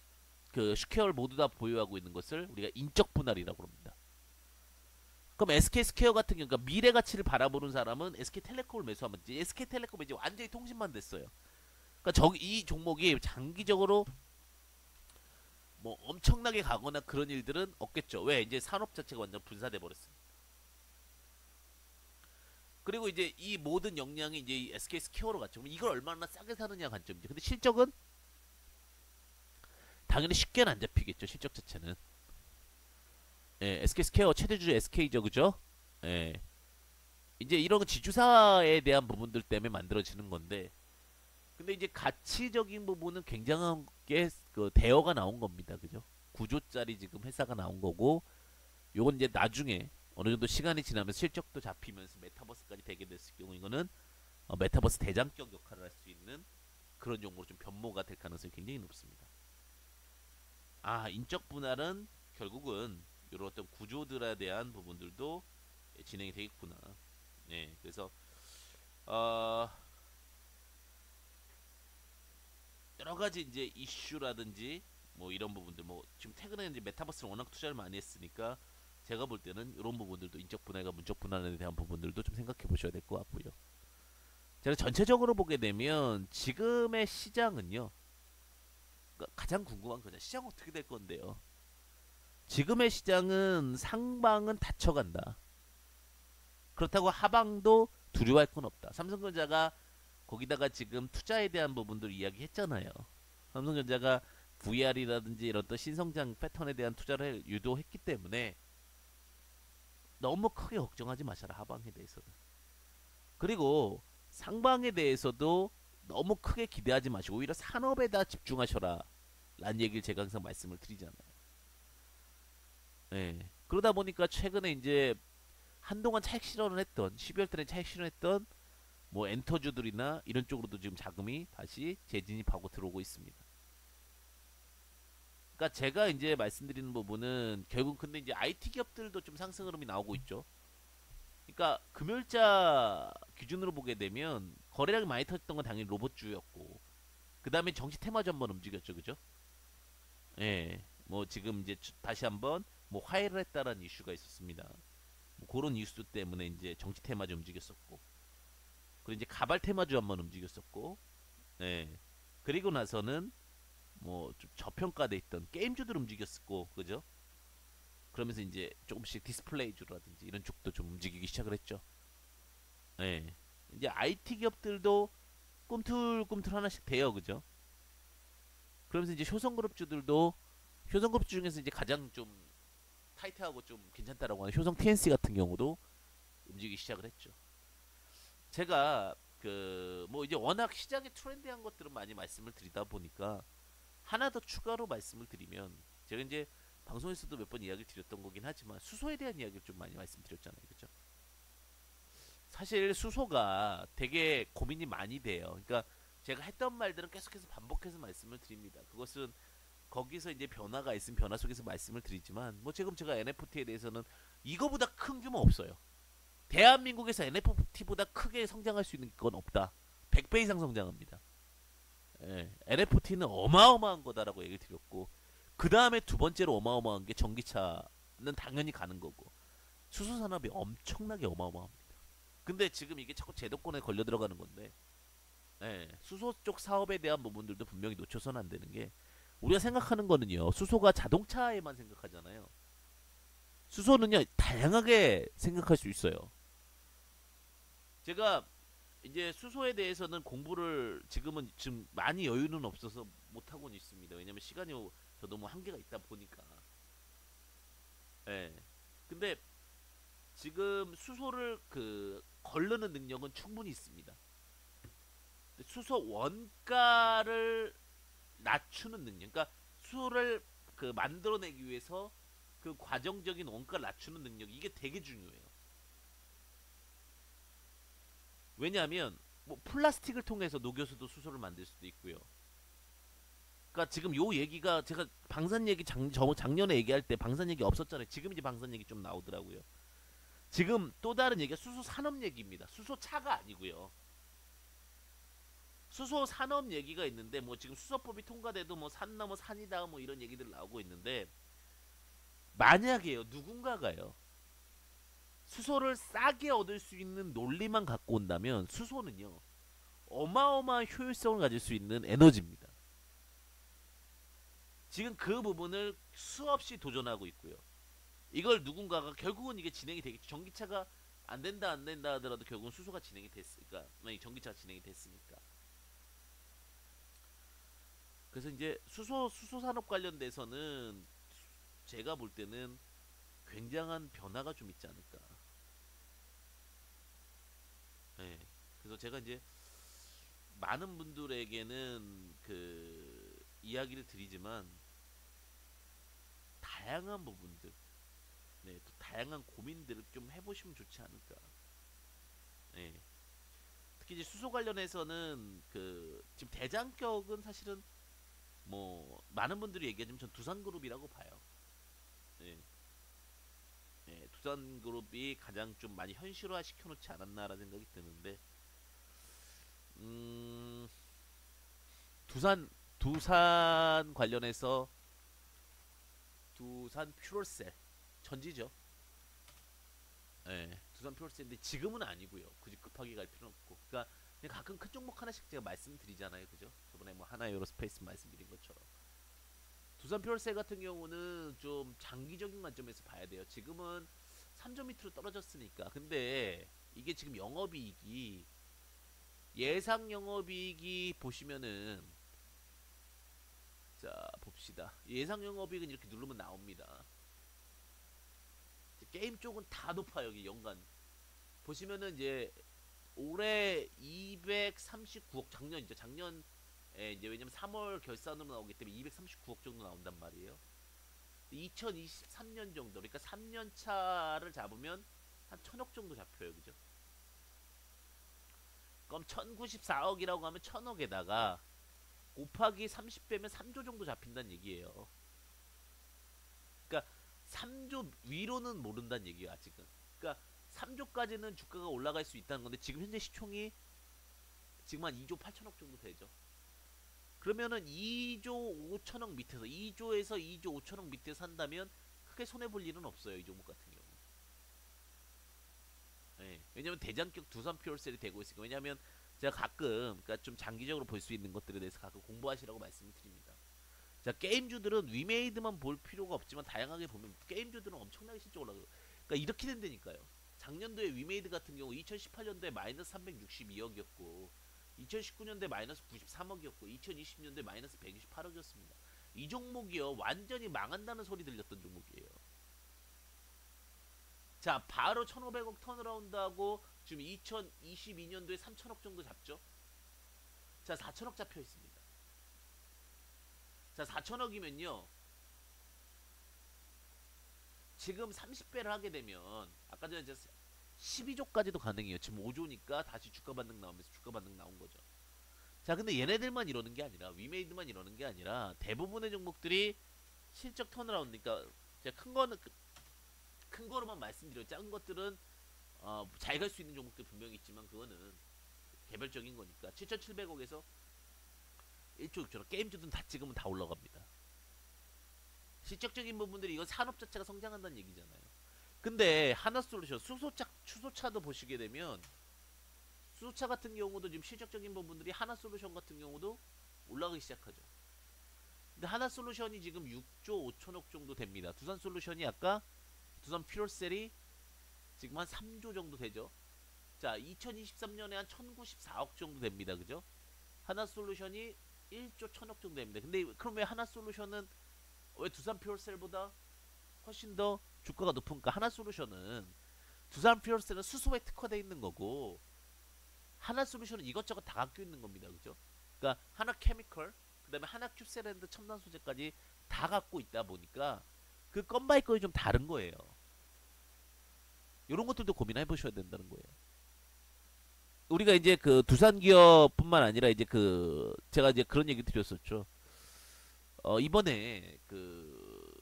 그 스퀘어를 모두 다 보유하고 있는 것을 우리가 인적 분할이라고 합니다. 그럼 SK스퀘어 같은 경우, 그러니까 미래 가치를 바라보는 사람은 SK텔레콤을 매수하면 이제 SK텔레콤이 이제 완전히 통신만 됐어요. 그러니까 이 종목이 장기적으로 뭐 엄청나게 가거나 그런 일들은 없겠죠. 왜? 이제 산업 자체가 완전 분사돼 버렸어요. 그리고 이제 이 모든 역량이 이제 이 SK스퀘어로 갔죠. 그럼 이걸 얼마나 싸게 사느냐 관점이죠. 근데 실적은 당연히 쉽게는 안 잡히겠죠. 실적 자체는. 예, SK스퀘어 최대주주 SK죠, 그죠? 예. 이제 이런 지주사에 대한 부분들 때문에 만들어지는 건데, 근데 이제 가치적인 부분은 굉장한 게 그 대여가 나온 겁니다, 그죠? 9조짜리 지금 회사가 나온 거고, 요건 이제 나중에 어느 정도 시간이 지나면서 실적도 잡히면서 메타버스까지 되게 됐을 경우 이거는 메타버스 대장격 역할을 할 수 있는 그런 종목으로 좀 변모가 될 가능성이 굉장히 높습니다. 아, 인적 분할은 결국은 이런 어떤 구조들에 대한 부분들도 진행이 되겠구나. 네, 그래서 어, 여러 가지 이제 이슈라든지 뭐 이런 부분들, 뭐 지금 최근에 이제 메타버스를 워낙 투자를 많이 했으니까 제가 볼 때는 이런 부분들도 인적 분할과 문적 분할에 대한 부분들도 좀 생각해 보셔야 될 것 같고요. 제가 전체적으로 보게 되면 지금의 시장은요, 그러니까 가장 궁금한 거죠. 시장 어떻게 될 건데요? 지금의 시장은 상방은 닫혀간다. 그렇다고 하방도 두려워할 건 없다. 삼성전자가 거기다가 지금 투자에 대한 부분들 이야기했잖아요. 삼성전자가 VR이라든지 이런 또 신성장 패턴에 대한 투자를 유도했기 때문에 너무 크게 걱정하지 마셔라. 하방에 대해서는. 그리고 상방에 대해서도 너무 크게 기대하지 마시고 오히려 산업에다 집중하셔라. 라는 얘기를 제가 항상 말씀을 드리잖아요. 예. 그러다 보니까 최근에 이제 한동안 차익 실현을 했던 12월 달에 차익 실현했던 뭐 엔터주들이나 이런 쪽으로도 지금 자금이 다시 재진입하고 들어오고 있습니다. 그러니까 제가 이제 말씀드리는 부분은 결국 근데 이제 IT 기업들도 좀 상승 흐름이 나오고 있죠. 그러니까 금요일자 기준으로 보게 되면 거래량이 많이 터졌던 건 당연히 로봇주였고 그 다음에 정치 테마주 한번 움직였죠, 그죠? 예, 뭐 지금 이제 다시 한번 뭐 화해를 했다라는 이슈가 있었습니다. 뭐 그런 이슈 때문에 이제 정치 테마주 움직였었고 그리고 이제 가발 테마주 한번 움직였었고, 예. 그리고 나서는 뭐 좀 저평가돼 있던 게임주들 움직였었고, 그죠? 그러면서 이제 조금씩 디스플레이주라든지 이런 쪽도 좀 움직이기 시작을 했죠. 예. 이제 IT 기업들도 꿈틀꿈틀 하나씩 돼요, 그죠? 그러면서 이제 효성그룹주들도 효성그룹주 중에서 이제 가장 좀 타이트하고 좀 괜찮다라고 하는 효성 TNC 같은 경우도 움직이기 시작을 했죠. 제가 그 뭐 이제 워낙 시장에 트렌디한 것들은 많이 말씀을 드리다 보니까 하나 더 추가로 말씀을 드리면 제가 이제 방송에서도 몇 번 이야기를 드렸던 거긴 하지만 수소에 대한 이야기를 좀 많이 말씀드렸잖아요. 그죠? 사실 수소가 되게 고민이 많이 돼요. 그러니까 제가 했던 말들은 계속해서 반복해서 말씀을 드립니다. 그것은 거기서 이제 변화가 있으면 변화 속에서 말씀을 드리지만 뭐 지금 제가 NFT에 대해서는 이거보다 큰 규모 없어요. 대한민국에서 NFT보다 크게 성장할 수 있는 건 없다. 100배 이상 성장합니다. 예, NFT는 어마어마한 거다라고 얘기 드렸고 그 다음에 두 번째로 어마어마한 게 전기차는 당연히 가는 거고 수소 산업이 엄청나게 어마어마합니다. 근데 지금 이게 자꾸 제도권에 걸려 들어가는 건데 예, 수소 쪽 사업에 대한 부분들도 분명히 놓쳐서는 안 되는 게 우리가 생각하는 거는요 수소가 자동차에만 생각하잖아요. 수소는요 다양하게 생각할 수 있어요. 제가 이제 수소에 대해서는 공부를 지금은 지금 많이 여유는 없어서 못 하고는 있습니다. 왜냐면 시간이 저도 뭐 한계가 있다 보니까. 예. 근데 지금 수소를 그 걸르는 능력은 충분히 있습니다. 수소 원가를 낮추는 능력. 그러니까 수소를 그 만들어내기 위해서 그 과정적인 원가를 낮추는 능력 이게 되게 중요해요. 왜냐하면 뭐 플라스틱을 통해서 녹여서도 수소를 만들 수도 있고요. 그러니까 지금 요 얘기가 제가 방산 얘기 작년에 얘기할 때 방산 얘기 없었잖아요. 지금 이제 방산 얘기 좀 나오더라고요. 지금 또 다른 얘기가 수소 산업 얘기입니다. 수소 차가 아니고요. 수소 산업 얘기가 있는데 뭐 지금 수소법이 통과돼도 뭐 산 넘어 산이다 뭐 이런 얘기들 나오고 있는데 만약에요 누군가가요 수소를 싸게 얻을 수 있는 논리만 갖고 온다면 수소는요 어마어마한 효율성을 가질 수 있는 에너지입니다. 지금 그 부분을 수없이 도전하고 있고요. 이걸 누군가가 결국은 이게 진행이 되겠죠. 전기차가 안 된다 하더라도 결국은 수소가 진행이 됐으니까, 만약 전기차가 진행이 됐으니까. 그래서 이제 수소 산업 관련돼서는 제가 볼 때는 굉장한 변화가 좀 있지 않을까. 예. 그래서 제가 이제 많은 분들에게는 그 이야기를 드리지만 다양한 부분들, 네, 또 다양한 고민들을 좀 해보시면 좋지 않을까. 예. 특히 이제 수소 관련해서는 그 지금 대장격은 사실은 뭐 많은 분들이 얘기하지만 전 두산그룹이라고 봐요. 예. 예, 두산그룹이 가장 좀 많이 현실화 시켜놓지 않았나라는 생각이 드는데, 음, 두산 관련해서 두산 퓨얼셀 전지죠. 예, 두산 퓨얼셀인데 지금은 아니고요. 굳이 급하게 갈 필요는 없고. 그러니까 그냥 가끔 큰 종목 하나씩 제가 말씀드리잖아요, 그죠? 저번에 뭐 하나에어로스페이스 말씀드린 것처럼. 두산 퓨얼셀 같은 경우는 좀 장기적인 관점에서 봐야 돼요. 지금은 3점 밑으로 떨어졌으니까. 근데 이게 지금 영업이익이 예상 영업이익이 보시면은 자 봅시다. 예상 영업이익은 이렇게 누르면 나옵니다. 게임 쪽은 다 높아요. 여기 연간 보시면은 이제 올해 239억 작년이죠. 작년에 이제 왜냐면 3월 결산으로 나오기 때문에 239억 정도 나온단 말이에요. 2023년 정도 그러니까 3년 차를 잡으면 한 1000억 정도 잡혀요. 그죠? 그럼 1094억이라고 하면 1000억에다가 곱하기 30 빼면 3조 정도 잡힌다는 얘기예요. 그러니까 3조 위로는 모른다는 얘기예요, 아직은. 그러니까 3조까지는 주가가 올라갈 수 있다는 건데 지금 현재 시총이 지금 한 2조 8천억 정도 되죠. 그러면은 2조 5천억 밑에서 2조에서 2조 5천억 밑에 산다면 크게 손해 볼 일은 없어요, 이 종목 같은 경우. 예. 왜냐면 대장격 두산 퓨얼셀이 되고 있으니까. 왜냐면 제가 가끔 그러니까 좀 장기적으로 볼 수 있는 것들에 대해서 가끔 공부하시라고 말씀을 드립니다. 자, 게임주들은 위메이드만 볼 필요가 없지만 다양하게 보면 게임주들은 엄청나게 실적 올라가요. 그러니까 이렇게 된다니까요. 작년도에 위메이드 같은 경우 2018년도에 마이너스 362억이었고 2019년도에 마이너스 93억이었고 2020년도에 마이너스 128억이었습니다. 이 종목이요 완전히 망한다는 소리 들렸던 종목이에요. 자, 바로 1,500억 턴어라운드하고 지금 2022년도에 3천억 정도 잡죠. 자, 4천억 잡혀 있습니다. 자, 4천억이면요 지금 30배를 하게 되면 아까 전에 이제 12조까지도 가능해요. 지금 5조니까 다시 주가 반등 나오면서 주가 반등 나온 거죠. 자, 근데 얘네들만 이러는 게 아니라 위메이드만 이러는 게 아니라 대부분의 종목들이 실적 턴어라운드. 그러니까 제가 큰 거로만 말씀드려요. 작은 것들은 잘 갈 수 있는 종목들 분명히 있지만 그거는 개별적인 거니까 7,700억에서 1조 6천억 게임주든 다 찍으면 다 올라갑니다. 실적적인 부분들이 이건 산업 자체가 성장한다는 얘기잖아요. 근데 하나솔루션 수소차도 보시게 되면 수소차 같은 경우도 지금 실적적인 부분들이 하나솔루션 같은 경우도 올라가기 시작하죠. 근데 하나솔루션이 지금 6조 5천억 정도 됩니다. 두산솔루션이 아까 두산 퓨얼셀이 지금 한 3조 정도 되죠. 자, 2023년에 한 1094억 정도 됩니다. 그죠? 하나솔루션이 1조 1000억 정도 됩니다. 근데 그럼 왜 하나솔루션은 왜 두산 퓨얼셀보다 훨씬 더 주가가 높은가? 하나솔루션은 두산 퓨얼셀은 수소에 특화되어 있는 거고 하나솔루션은 이것저것 다 갖고 있는 겁니다. 그죠? 그러니까 하나 케미컬 그다음에 하나 큐셀랜드 첨단 소재까지 다 갖고 있다 보니까 그 건바이 건이 좀 다른 거예요. 이런 것들도 고민해 보셔야 된다는 거예요. 우리가 이제 그 두산 기업뿐만 아니라 이제 그 제가 이제 그런 얘기 드렸었죠. 이번에 그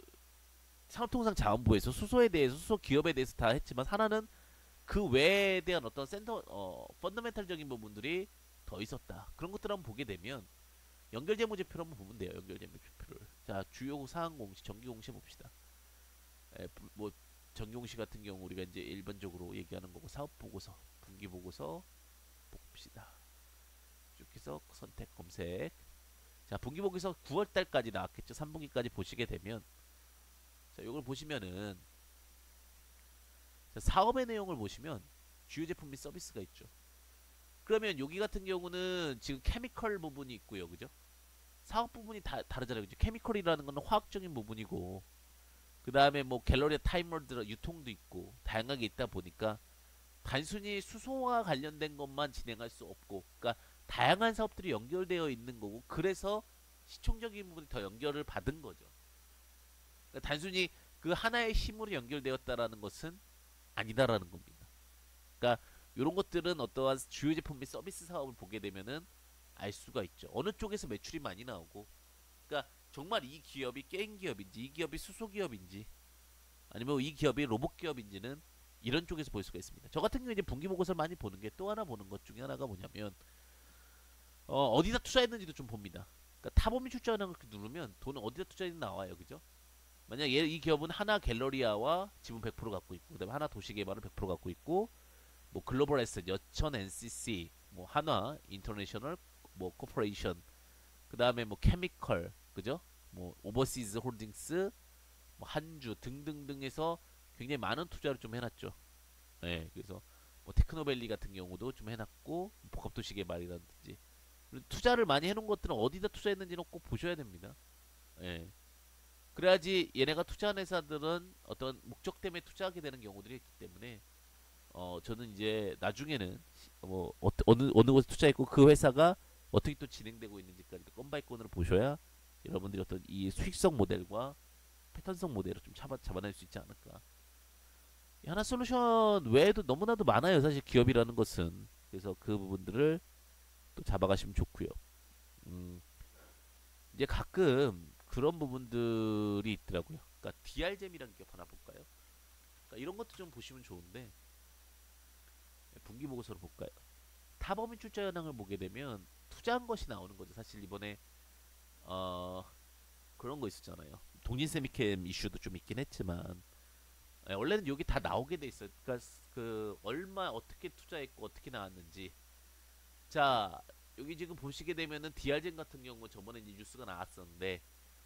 산업통상자원부에서 수소에 대해서 수소 기업에 대해서 다 했지만 하나는 그 외에 대한 어떤 펀더멘탈적인 부분들이 더 있었다. 그런 것들 한번 보게 되면 연결재무제표를 한번 보면 돼요. 연결재무제표를. 자, 주요 사항 공시, 정기 공시 봅시다. 뭐 정용시 같은 경우 우리가 이제 일반적으로 얘기하는 거고 사업 보고서, 분기 보고서 봅시다. 쭉 해서 선택 검색. 자, 분기 보고서 9월 달까지 나왔겠죠. 3분기까지 보시게 되면 자, 이걸 보시면은 자, 사업의 내용을 보시면 주요 제품 및 서비스가 있죠. 그러면 여기 같은 경우는 지금 케미컬 부분이 있고요. 그죠? 사업 부분이 다르잖아요. 그죠? 케미컬이라는 거는 화학적인 부분이고 그 다음에 뭐 갤러리 타임월드 유통도 있고 다양하게 있다 보니까 단순히 수소와 관련된 것만 진행할 수 없고 그러니까 다양한 사업들이 연결되어 있는 거고 그래서 시총적인 부분이 더 연결을 받은 거죠. 그러니까 단순히 그 하나의 힘으로 연결되었다라는 것은 아니다라는 겁니다. 그러니까 이런 것들은 어떠한 주요 제품 및 서비스 사업을 보게 되면은 알 수가 있죠. 어느 쪽에서 매출이 많이 나오고 그러니까 정말 이 기업이 게임 기업인지 이 기업이 수소 기업인지 아니면 이 기업이 로봇 기업인지는 이런 쪽에서 볼 수가 있습니다. 저 같은 경우에 이제 분기 보고서를 많이 보는 게 또 하나 보는 것 중에 하나가 뭐냐면 어디다 투자했는지도 좀 봅니다. 그러니까 타범위 출자라는 걸 누르면 돈은 어디다 투자했는지 나와요. 그죠? 만약 이 기업은 하나 갤러리아와 지분 100% 갖고 있고 그다음에 하나 도시개발을 100% 갖고 있고 뭐 글로벌 에셋 여천 NCC 뭐 한화 인터내셔널 뭐 코퍼레이션 그다음에 뭐 케미컬 그죠? 뭐 오버시즈 홀딩스 뭐 한주 등등등 해서 굉장히 많은 투자를 좀 해놨죠. 네, 그래서 뭐 테크노밸리 같은 경우도 좀 해놨고 복합도시개발이라든지 투자를 많이 해놓은 것들은 어디다 투자했는지는 꼭 보셔야 됩니다. 예. 그래야지 얘네가 투자한 회사들은 어떤 목적 때문에 투자하게 되는 경우들이 있기 때문에 저는 이제 나중에는 뭐 어느 곳에 투자했고 그 회사가 어떻게 또 진행되고 있는지까지 건바이건으로 보셔야 여러분들이 어떤 이 수익성 모델과 패턴성 모델을 좀 잡아낼 수 있지 않을까. 이 하나솔루션 외에도 너무나도 많아요. 사실 기업이라는 것은. 그래서 그 부분들을 또 잡아가시면 좋고요. 음, 이제 가끔 그런 부분들이 있더라고요. 그러니까 DR잼이라는 기업 하나 볼까요? 그러니까 이런 것도 좀 보시면 좋은데 분기 보고서를 볼까요? 타법인 출자 현황을 보게 되면 투자한 것이 나오는 거죠. 사실 이번에 어, 그런 거 있었잖아요. 동진세미캠 이슈도 좀 있긴 했지만 원래는 여기 다 나오게 돼 있어요. 그러니까 그 얼마 어떻게 투자했고 어떻게 나왔는지. 자, 여기 지금 보시게 되면은 DR젠 같은 경우 저번에 이제 뉴스가 나왔었는데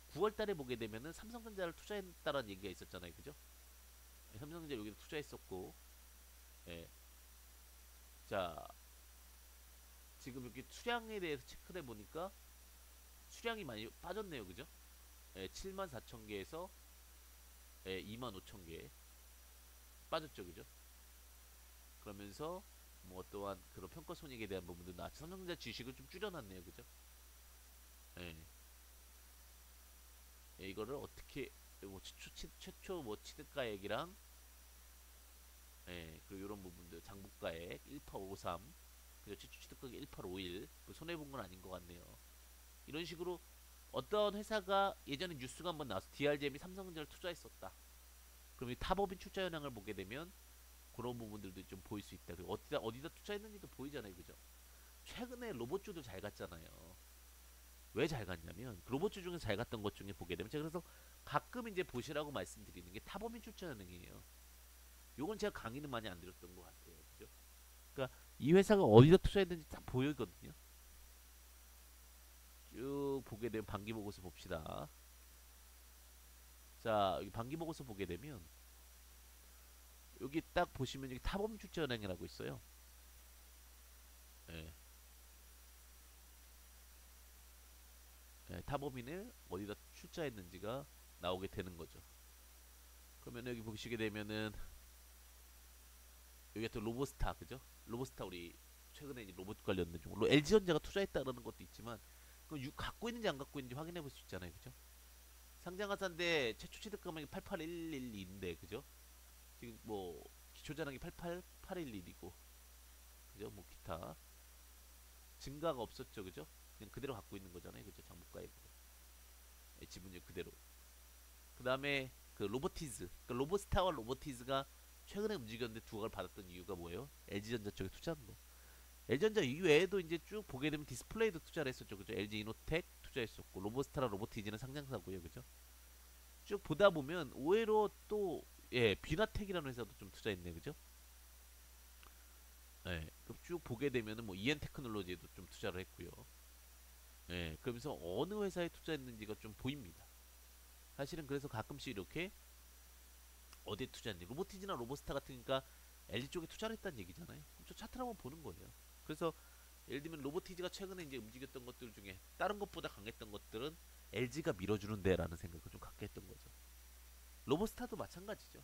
9월 달에 보게 되면은 삼성전자를 투자했다라는 얘기가 있었잖아요. 그죠? 삼성전자 여기 투자했었고. 예. 자, 지금 여기 수량에 대해서 체크를 해 보니까 수량이 많이 빠졌네요. 그죠? 예, 7만 4천 개에서 2만 5천 개 빠졌죠. 그죠? 그러면서 뭐 또한 그런 평가 손익에 대한 부분도 나왔죠. 삼성전자 주식을 좀 줄여놨네요. 그죠? 예. 예, 이거를 어떻게 뭐 최초 뭐 취득가액이랑 예, 그리고 이런 부분들 장부가액 1853 그리고 최초 취득가액 1851 뭐 손해본 건 아닌 것 같네요. 이런 식으로 어떤 회사가 예전에 뉴스가 한번 나와서 DRGM이 삼성전자를 투자했었다. 그럼 이 타법인 출자 현황을 보게 되면 그런 부분들도 좀 보일 수 있다. 그리고 어디다 투자했는지도 보이잖아요, 그죠? 최근에 로봇주도 잘 갔잖아요. 왜 잘 갔냐면 그 로봇주 중에 잘 갔던 것 중에 보게 되면 제가 그래서 가끔 이제 보시라고 말씀드리는 게 타법인 출자 현황이에요. 요건 제가 강의는 많이 안 드렸던 것 같아요, 그죠? 그러니까 이 회사가 어디다 투자했는지 딱 보이거든요. 쭉 보게 되면 반기 보고서 봅시다. 자, 여기 반기 보고서 보게 되면 여기 딱 보시면 여기 타범 출자은행이라고 있어요. 예. 예, 타법인을 어디다 출자했는지가 나오게 되는 거죠. 그러면 여기 보시게 되면은 여기 또 로보스타 그죠? 로보스타 우리 최근에 이제 로봇 관련된 종 LG전자가 투자했다라는 것도 있지만 그 갖고 있는지 안 갖고 있는지 확인해 볼 수 있잖아요, 그죠? 상장하사인데 최초 취득 금액이 88112인데 그죠? 지금 뭐 기초 자랑이 88811이고 그죠? 뭐 기타 증가가 없었죠, 그죠? 그냥 그대로 갖고 있는 거잖아요, 그죠? 장부가액으로 지분율 그대로. 그 다음에 그 로보티즈, 그 로보스타와 로보티즈가 최근에 움직였는데 두각을 받았던 이유가 뭐예요? LG전자 쪽에 투자한 거. LG전자 이외에도 이제 쭉 보게 되면 디스플레이도 투자를 했었죠, 그죠? LG 이노텍 투자했었고 로보스타랑 로보티즈는 상장사고요, 그죠? 쭉 보다 보면 의외로 또 예, 비나텍이라는 회사도 좀 투자했네, 그죠? 예, 그럼 쭉 보게 되면은 뭐 이엔 테크놀로지에도 좀 투자를 했고요. 예, 그러면서 어느 회사에 투자했는지가 좀 보입니다. 사실은 그래서 가끔씩 이렇게 어디에 투자했는지 로보티즈나 로보스타 같으니까 LG 쪽에 투자를 했다는 얘기잖아요. 그럼 저 차트를 한번 보는 거예요. 그래서 예를 들면 로보티즈가 최근에 이제 움직였던 것들 중에 다른 것보다 강했던 것들은 LG가 밀어주는데라는 생각을 좀 갖게 했던 거죠. 로보스타도 마찬가지죠.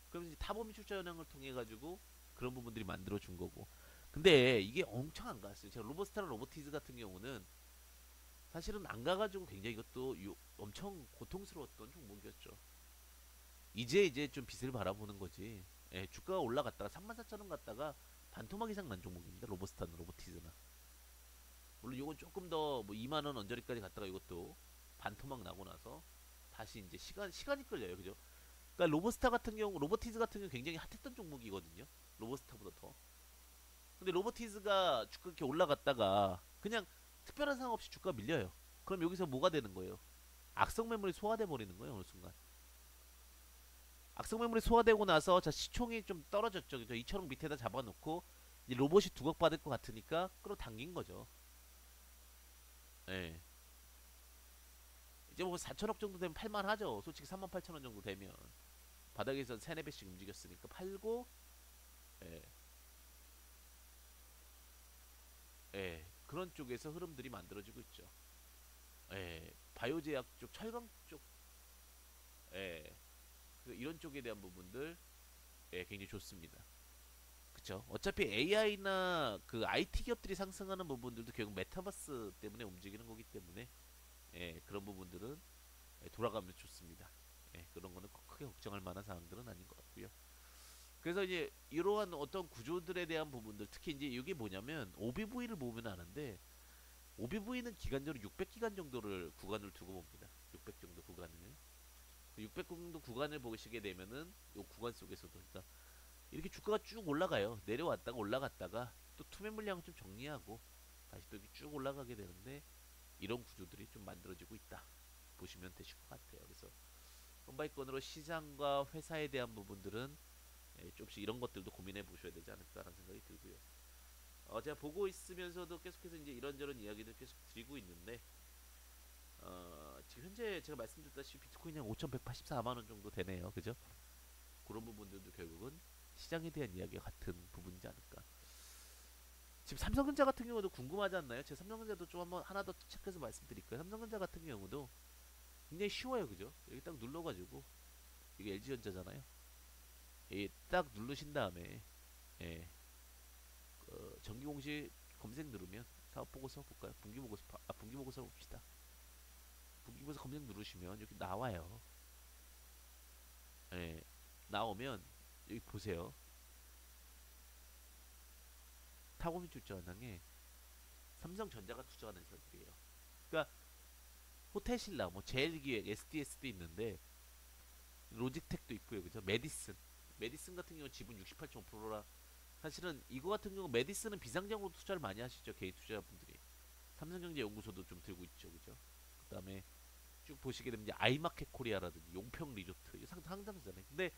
그럼 이제 타범위 출자 현황을 통해 가지고 그런 부분들이 만들어 준 거고. 근데 이게 엄청 안 갔어요. 제가 로보스타랑 로보티즈 같은 경우는 사실은 안 가가지고 굉장히 이것도 엄청 고통스러웠던 종목이었죠. 이제 좀 빛을 바라보는 거지. 예, 주가가 올라갔다가 34,000원 갔다가 반토막 이상 난 종목입니다. 로보스타는 로보티즈나. 물론 이건 조금 더 뭐 2만 원 언저리까지 갔다가 이것도 반토막 나고 나서 다시 이제 시간이 끌려요. 그죠? 그러니까 로보스타 같은 경우 로보티즈 같은 경우 굉장히 핫했던 종목이거든요. 로보스타보다 더. 근데 로보티즈가 주가 이렇게 올라갔다가 그냥 특별한 상황 없이 주가 밀려요. 그럼 여기서 뭐가 되는 거예요? 악성 매물이 소화돼 버리는 거예요. 어느 순간. 악성 매물이 소화되고 나서 자 시총이 좀 떨어졌죠. 그죠? 2천원 밑에다 잡아놓고 이제 로봇이 두각 받을 것 같으니까 끌어당긴 거죠. 예. 이제 뭐 4천억 정도 되면 팔만하죠. 솔직히 3만 8천원 정도 되면 바닥에서 3, 4배씩 움직였으니까 팔고 예. 예. 그런 쪽에서 흐름들이 만들어지고 있죠. 예. 바이오제약 쪽, 철강 쪽, 예. 이런 쪽에 대한 부분들 예, 굉장히 좋습니다. 그쵸? 어차피 AI나 그 IT 기업들이 상승하는 부분들도 결국 메타버스 때문에 움직이는 거기 때문에 예, 그런 부분들은 예, 돌아가면 좋습니다. 예, 그런 거는 크게 걱정할 만한 사항들은 아닌 것 같고요. 그래서 이제 이러한 어떤 구조들에 대한 부분들 특히 이제 이게 뭐냐면 OBV를 보면 아는데 OBV는 기간적으로 600기간 정도를 구간을 두고 봅니다. 600 정도 구간을 600 정도 구간을 보시게 되면은 이 구간 속에서도 그러니까 이렇게 주가가 쭉 올라가요. 내려왔다가 올라갔다가 또 투매 물량을 좀 정리하고 다시 또 이렇게 쭉 올라가게 되는데 이런 구조들이 좀 만들어지고 있다. 보시면 되실 것 같아요. 그래서 선바이건으로 시장과 회사에 대한 부분들은 예, 조금씩 이런 것들도 고민해 보셔야 되지 않을까라는 생각이 들고요. 제가 보고 있으면서도 계속해서 이제 이런저런 이야기들 계속 드리고 있는데 지금 현재 제가 말씀드렸다시피 비트코인이 한 5,184만 원 정도 되네요. 그죠? 그런 부분들도 결국은 시장에 대한 이야기가 같은 부분이지 않을까. 지금 삼성전자 같은 경우도 궁금하지 않나요? 제가 삼성전자도 좀 한번 하나 더 체크해서 말씀드릴까요? 삼성전자 같은 경우도 굉장히 쉬워요, 그죠? 여기 딱 눌러가지고 이게 LG전자잖아요. 딱 누르신 다음에 예, 정기공시 검색 누르면 사업보고서 볼까요? 분기보고서 분기보고서 봅시다. 분기보고서 검색 누르시면 여기 나와요. 예, 나오면 여기 보세요. 타고미 출자은행에 삼성전자가 투자하는 회사들이에요. 그러니까 호텔신라, 뭐 제일기획, SDS도 있는데 로직텍도 있고요, 그죠? 메디슨 같은 경우 지분 68.5%라 사실은 이거 같은 경우 메디슨은 비상장으로 투자를 많이 하시죠, 개인 투자자분들이. 삼성경제연구소도 좀 들고 있죠, 그죠? 그다음에 쭉 보시게 되면 이제 아이마켓 코리아라든지 용평 리조트 이거 상장사잖아요. 근데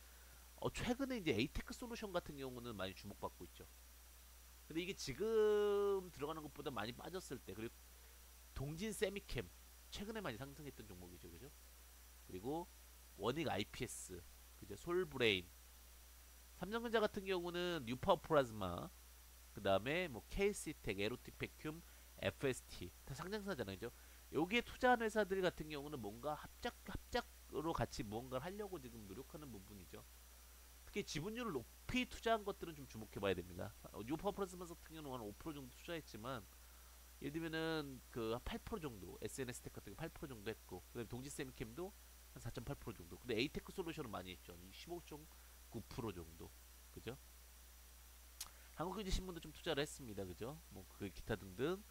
최근에 이제 에이테크 솔루션 같은 경우는 많이 주목받고 있죠. 근데 이게 지금 들어가는 것보다 많이 빠졌을 때 그리고 동진 세미캠 최근에 많이 상승했던 종목이죠, 그죠? 그리고 원익 IPS, 그죠? 솔브레인, 삼성전자 같은 경우는 뉴파워 플라즈마, 그 다음에 뭐 KC텍, 에로티페큐움, FST 다 상장사잖아요, 그죠? 여기에 투자한 회사들 같은 경우는 뭔가 합작으로 같이 무언가를 하려고 지금 노력하는 부분이죠. 특히 지분율을 높이 투자한 것들은 좀 주목해봐야 됩니다. 뉴파워 플라즈마 같은 경우는 한 5% 정도 투자했지만 예를 들면은 그 8% 정도 SNS 텍 같은 거 8% 정도 했고 그다음에 동지 세미캠도 한 4.8% 정도. 근데 에이테크 솔루션은 많이 했죠. 15.9% 정도. 그죠? 한국경제신문도 좀 투자를 했습니다. 그죠? 뭐 그 기타 등등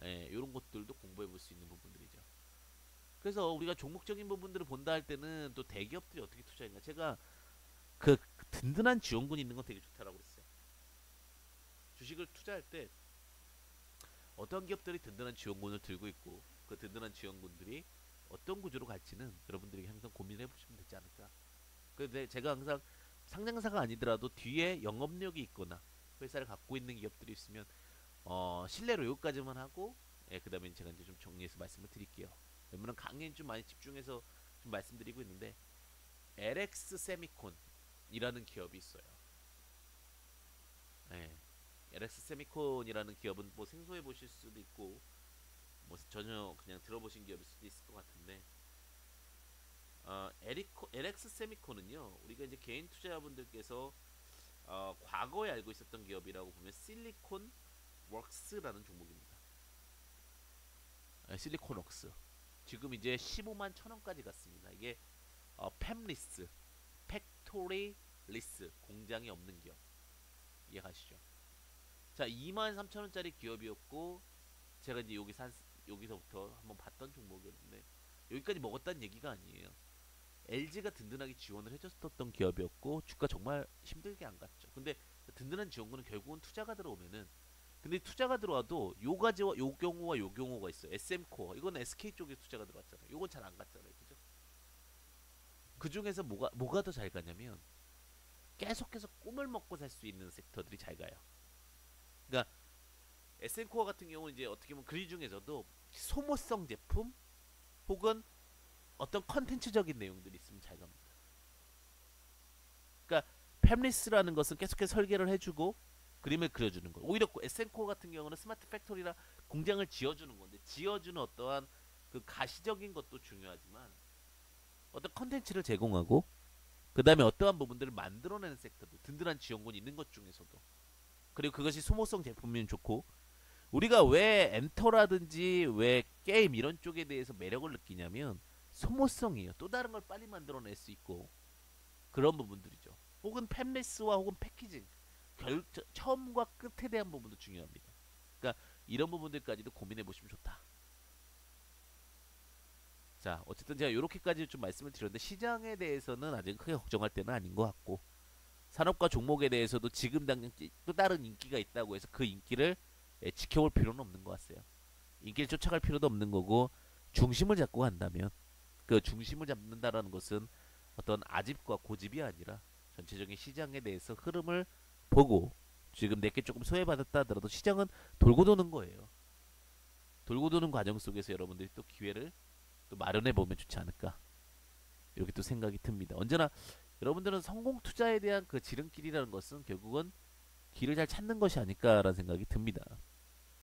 예, 이런 것들도 공부해 볼 수 있는 부분들이죠. 그래서 우리가 종목적인 부분들을 본다 할 때는 또 대기업들이 어떻게 투자했나 제가 그 든든한 지원군이 있는 건 되게 좋다라고 그랬어요. 주식을 투자할 때 어떤 기업들이 든든한 지원군을 들고 있고 그 든든한 지원군들이 어떤 구조로 갈지는 여러분들이 항상 고민해 보시면 되지 않을까. 근데 제가 항상 상장사가 아니더라도 뒤에 영업력이 있거나 회사를 갖고 있는 기업들이 있으면 신뢰로 여기까지만 하고, 예, 그다음에 제가 이제 좀 정리해서 말씀을 드릴게요. 웬만한 강의는 좀 많이 집중해서 좀 말씀드리고 있는데, LX 세미콘이라는 기업이 있어요. 예. LX 세미콘이라는 기업은 뭐 생소해 보실 수도 있고 뭐 전혀 그냥 들어보신 기업일 수도 있을 것 같은데, LX 세미콘은요, 우리가 이제 개인 투자자분들께서 과거에 알고 있었던 기업이라고 보면 실리콘 웍스라는 종목입니다. 실리콘 웍스. 지금 이제 15만 천 원까지 갔습니다. 이게 팹리스, 팩토리 리스, 공장이 없는 기업. 이해가시죠? 자, 2만 3천 원짜리 기업이었고, 제가 이제 여기서부터 한번 봤던 종목이었는데, 여기까지 먹었다는 얘기가 아니에요. LG가 든든하게 지원을 해줬었던 기업이었고, 주가 정말 힘들게 안 갔죠. 근데 든든한 지원군은 결국은 투자가 들어오면은, 근데 투자가 들어와도 요 가지와 요 경우와 요 경우가 있어요. SM코어 이건 SK 쪽에 투자가 들어왔잖아요. 요건 잘 안 갔잖아요. 그죠? 그 중에서 뭐가 더 잘 가냐면, 계속해서 꿈을 먹고 살 수 있는 섹터들이 잘 가요. 그러니까 SM코어 같은 경우는 이제 어떻게 보면 그 중에서도 소모성 제품 혹은 어떤 컨텐츠적인 내용들이 있으면 잘 갑니다. 그러니까 팹리스라는 것은 계속해서 설계를 해주고 그림을 그려주는 거. 오히려 SM코어 같은 경우는 스마트 팩토리라 공장을 지어주는 건데, 지어주는 어떠한 그 가시적인 것도 중요하지만 어떤 컨텐츠를 제공하고 그 다음에 어떠한 부분들을 만들어내는 섹터도 든든한 지원군이 있는 것 중에서도, 그리고 그것이 소모성 제품이면 좋고, 우리가 왜 엔터라든지 왜 게임 이런 쪽에 대해서 매력을 느끼냐면 소모성이에요. 또 다른 걸 빨리 만들어낼 수 있고 그런 부분들이죠. 혹은 팹리스와 혹은 패키징, 처음과 끝에 대한 부분도 중요합니다. 그러니까 이런 부분들까지도 고민해 보시면 좋다. 자, 어쨌든 제가 이렇게까지 좀 말씀을 드렸는데, 시장에 대해서는 아직 크게 걱정할 때는 아닌 것 같고, 산업과 종목에 대해서도 지금 당장 또 다른 인기가 있다고 해서 그 인기를 지켜볼 필요는 없는 것 같아요. 인기를 쫓아갈 필요도 없는 거고, 중심을 잡고 간다면, 그 중심을 잡는다라는 것은 어떤 아집과 고집이 아니라 전체적인 시장에 대해서 흐름을 보고, 지금 내게 조금 소외받았다 하더라도 시장은 돌고 도는 거예요. 돌고 도는 과정 속에서 여러분들이 또 기회를 또 마련해 보면 좋지 않을까, 이렇게 또 생각이 듭니다. 언제나 여러분들은 성공 투자에 대한 그 지름길이라는 것은 결국은 길을 잘 찾는 것이 아닐까라는 생각이 듭니다.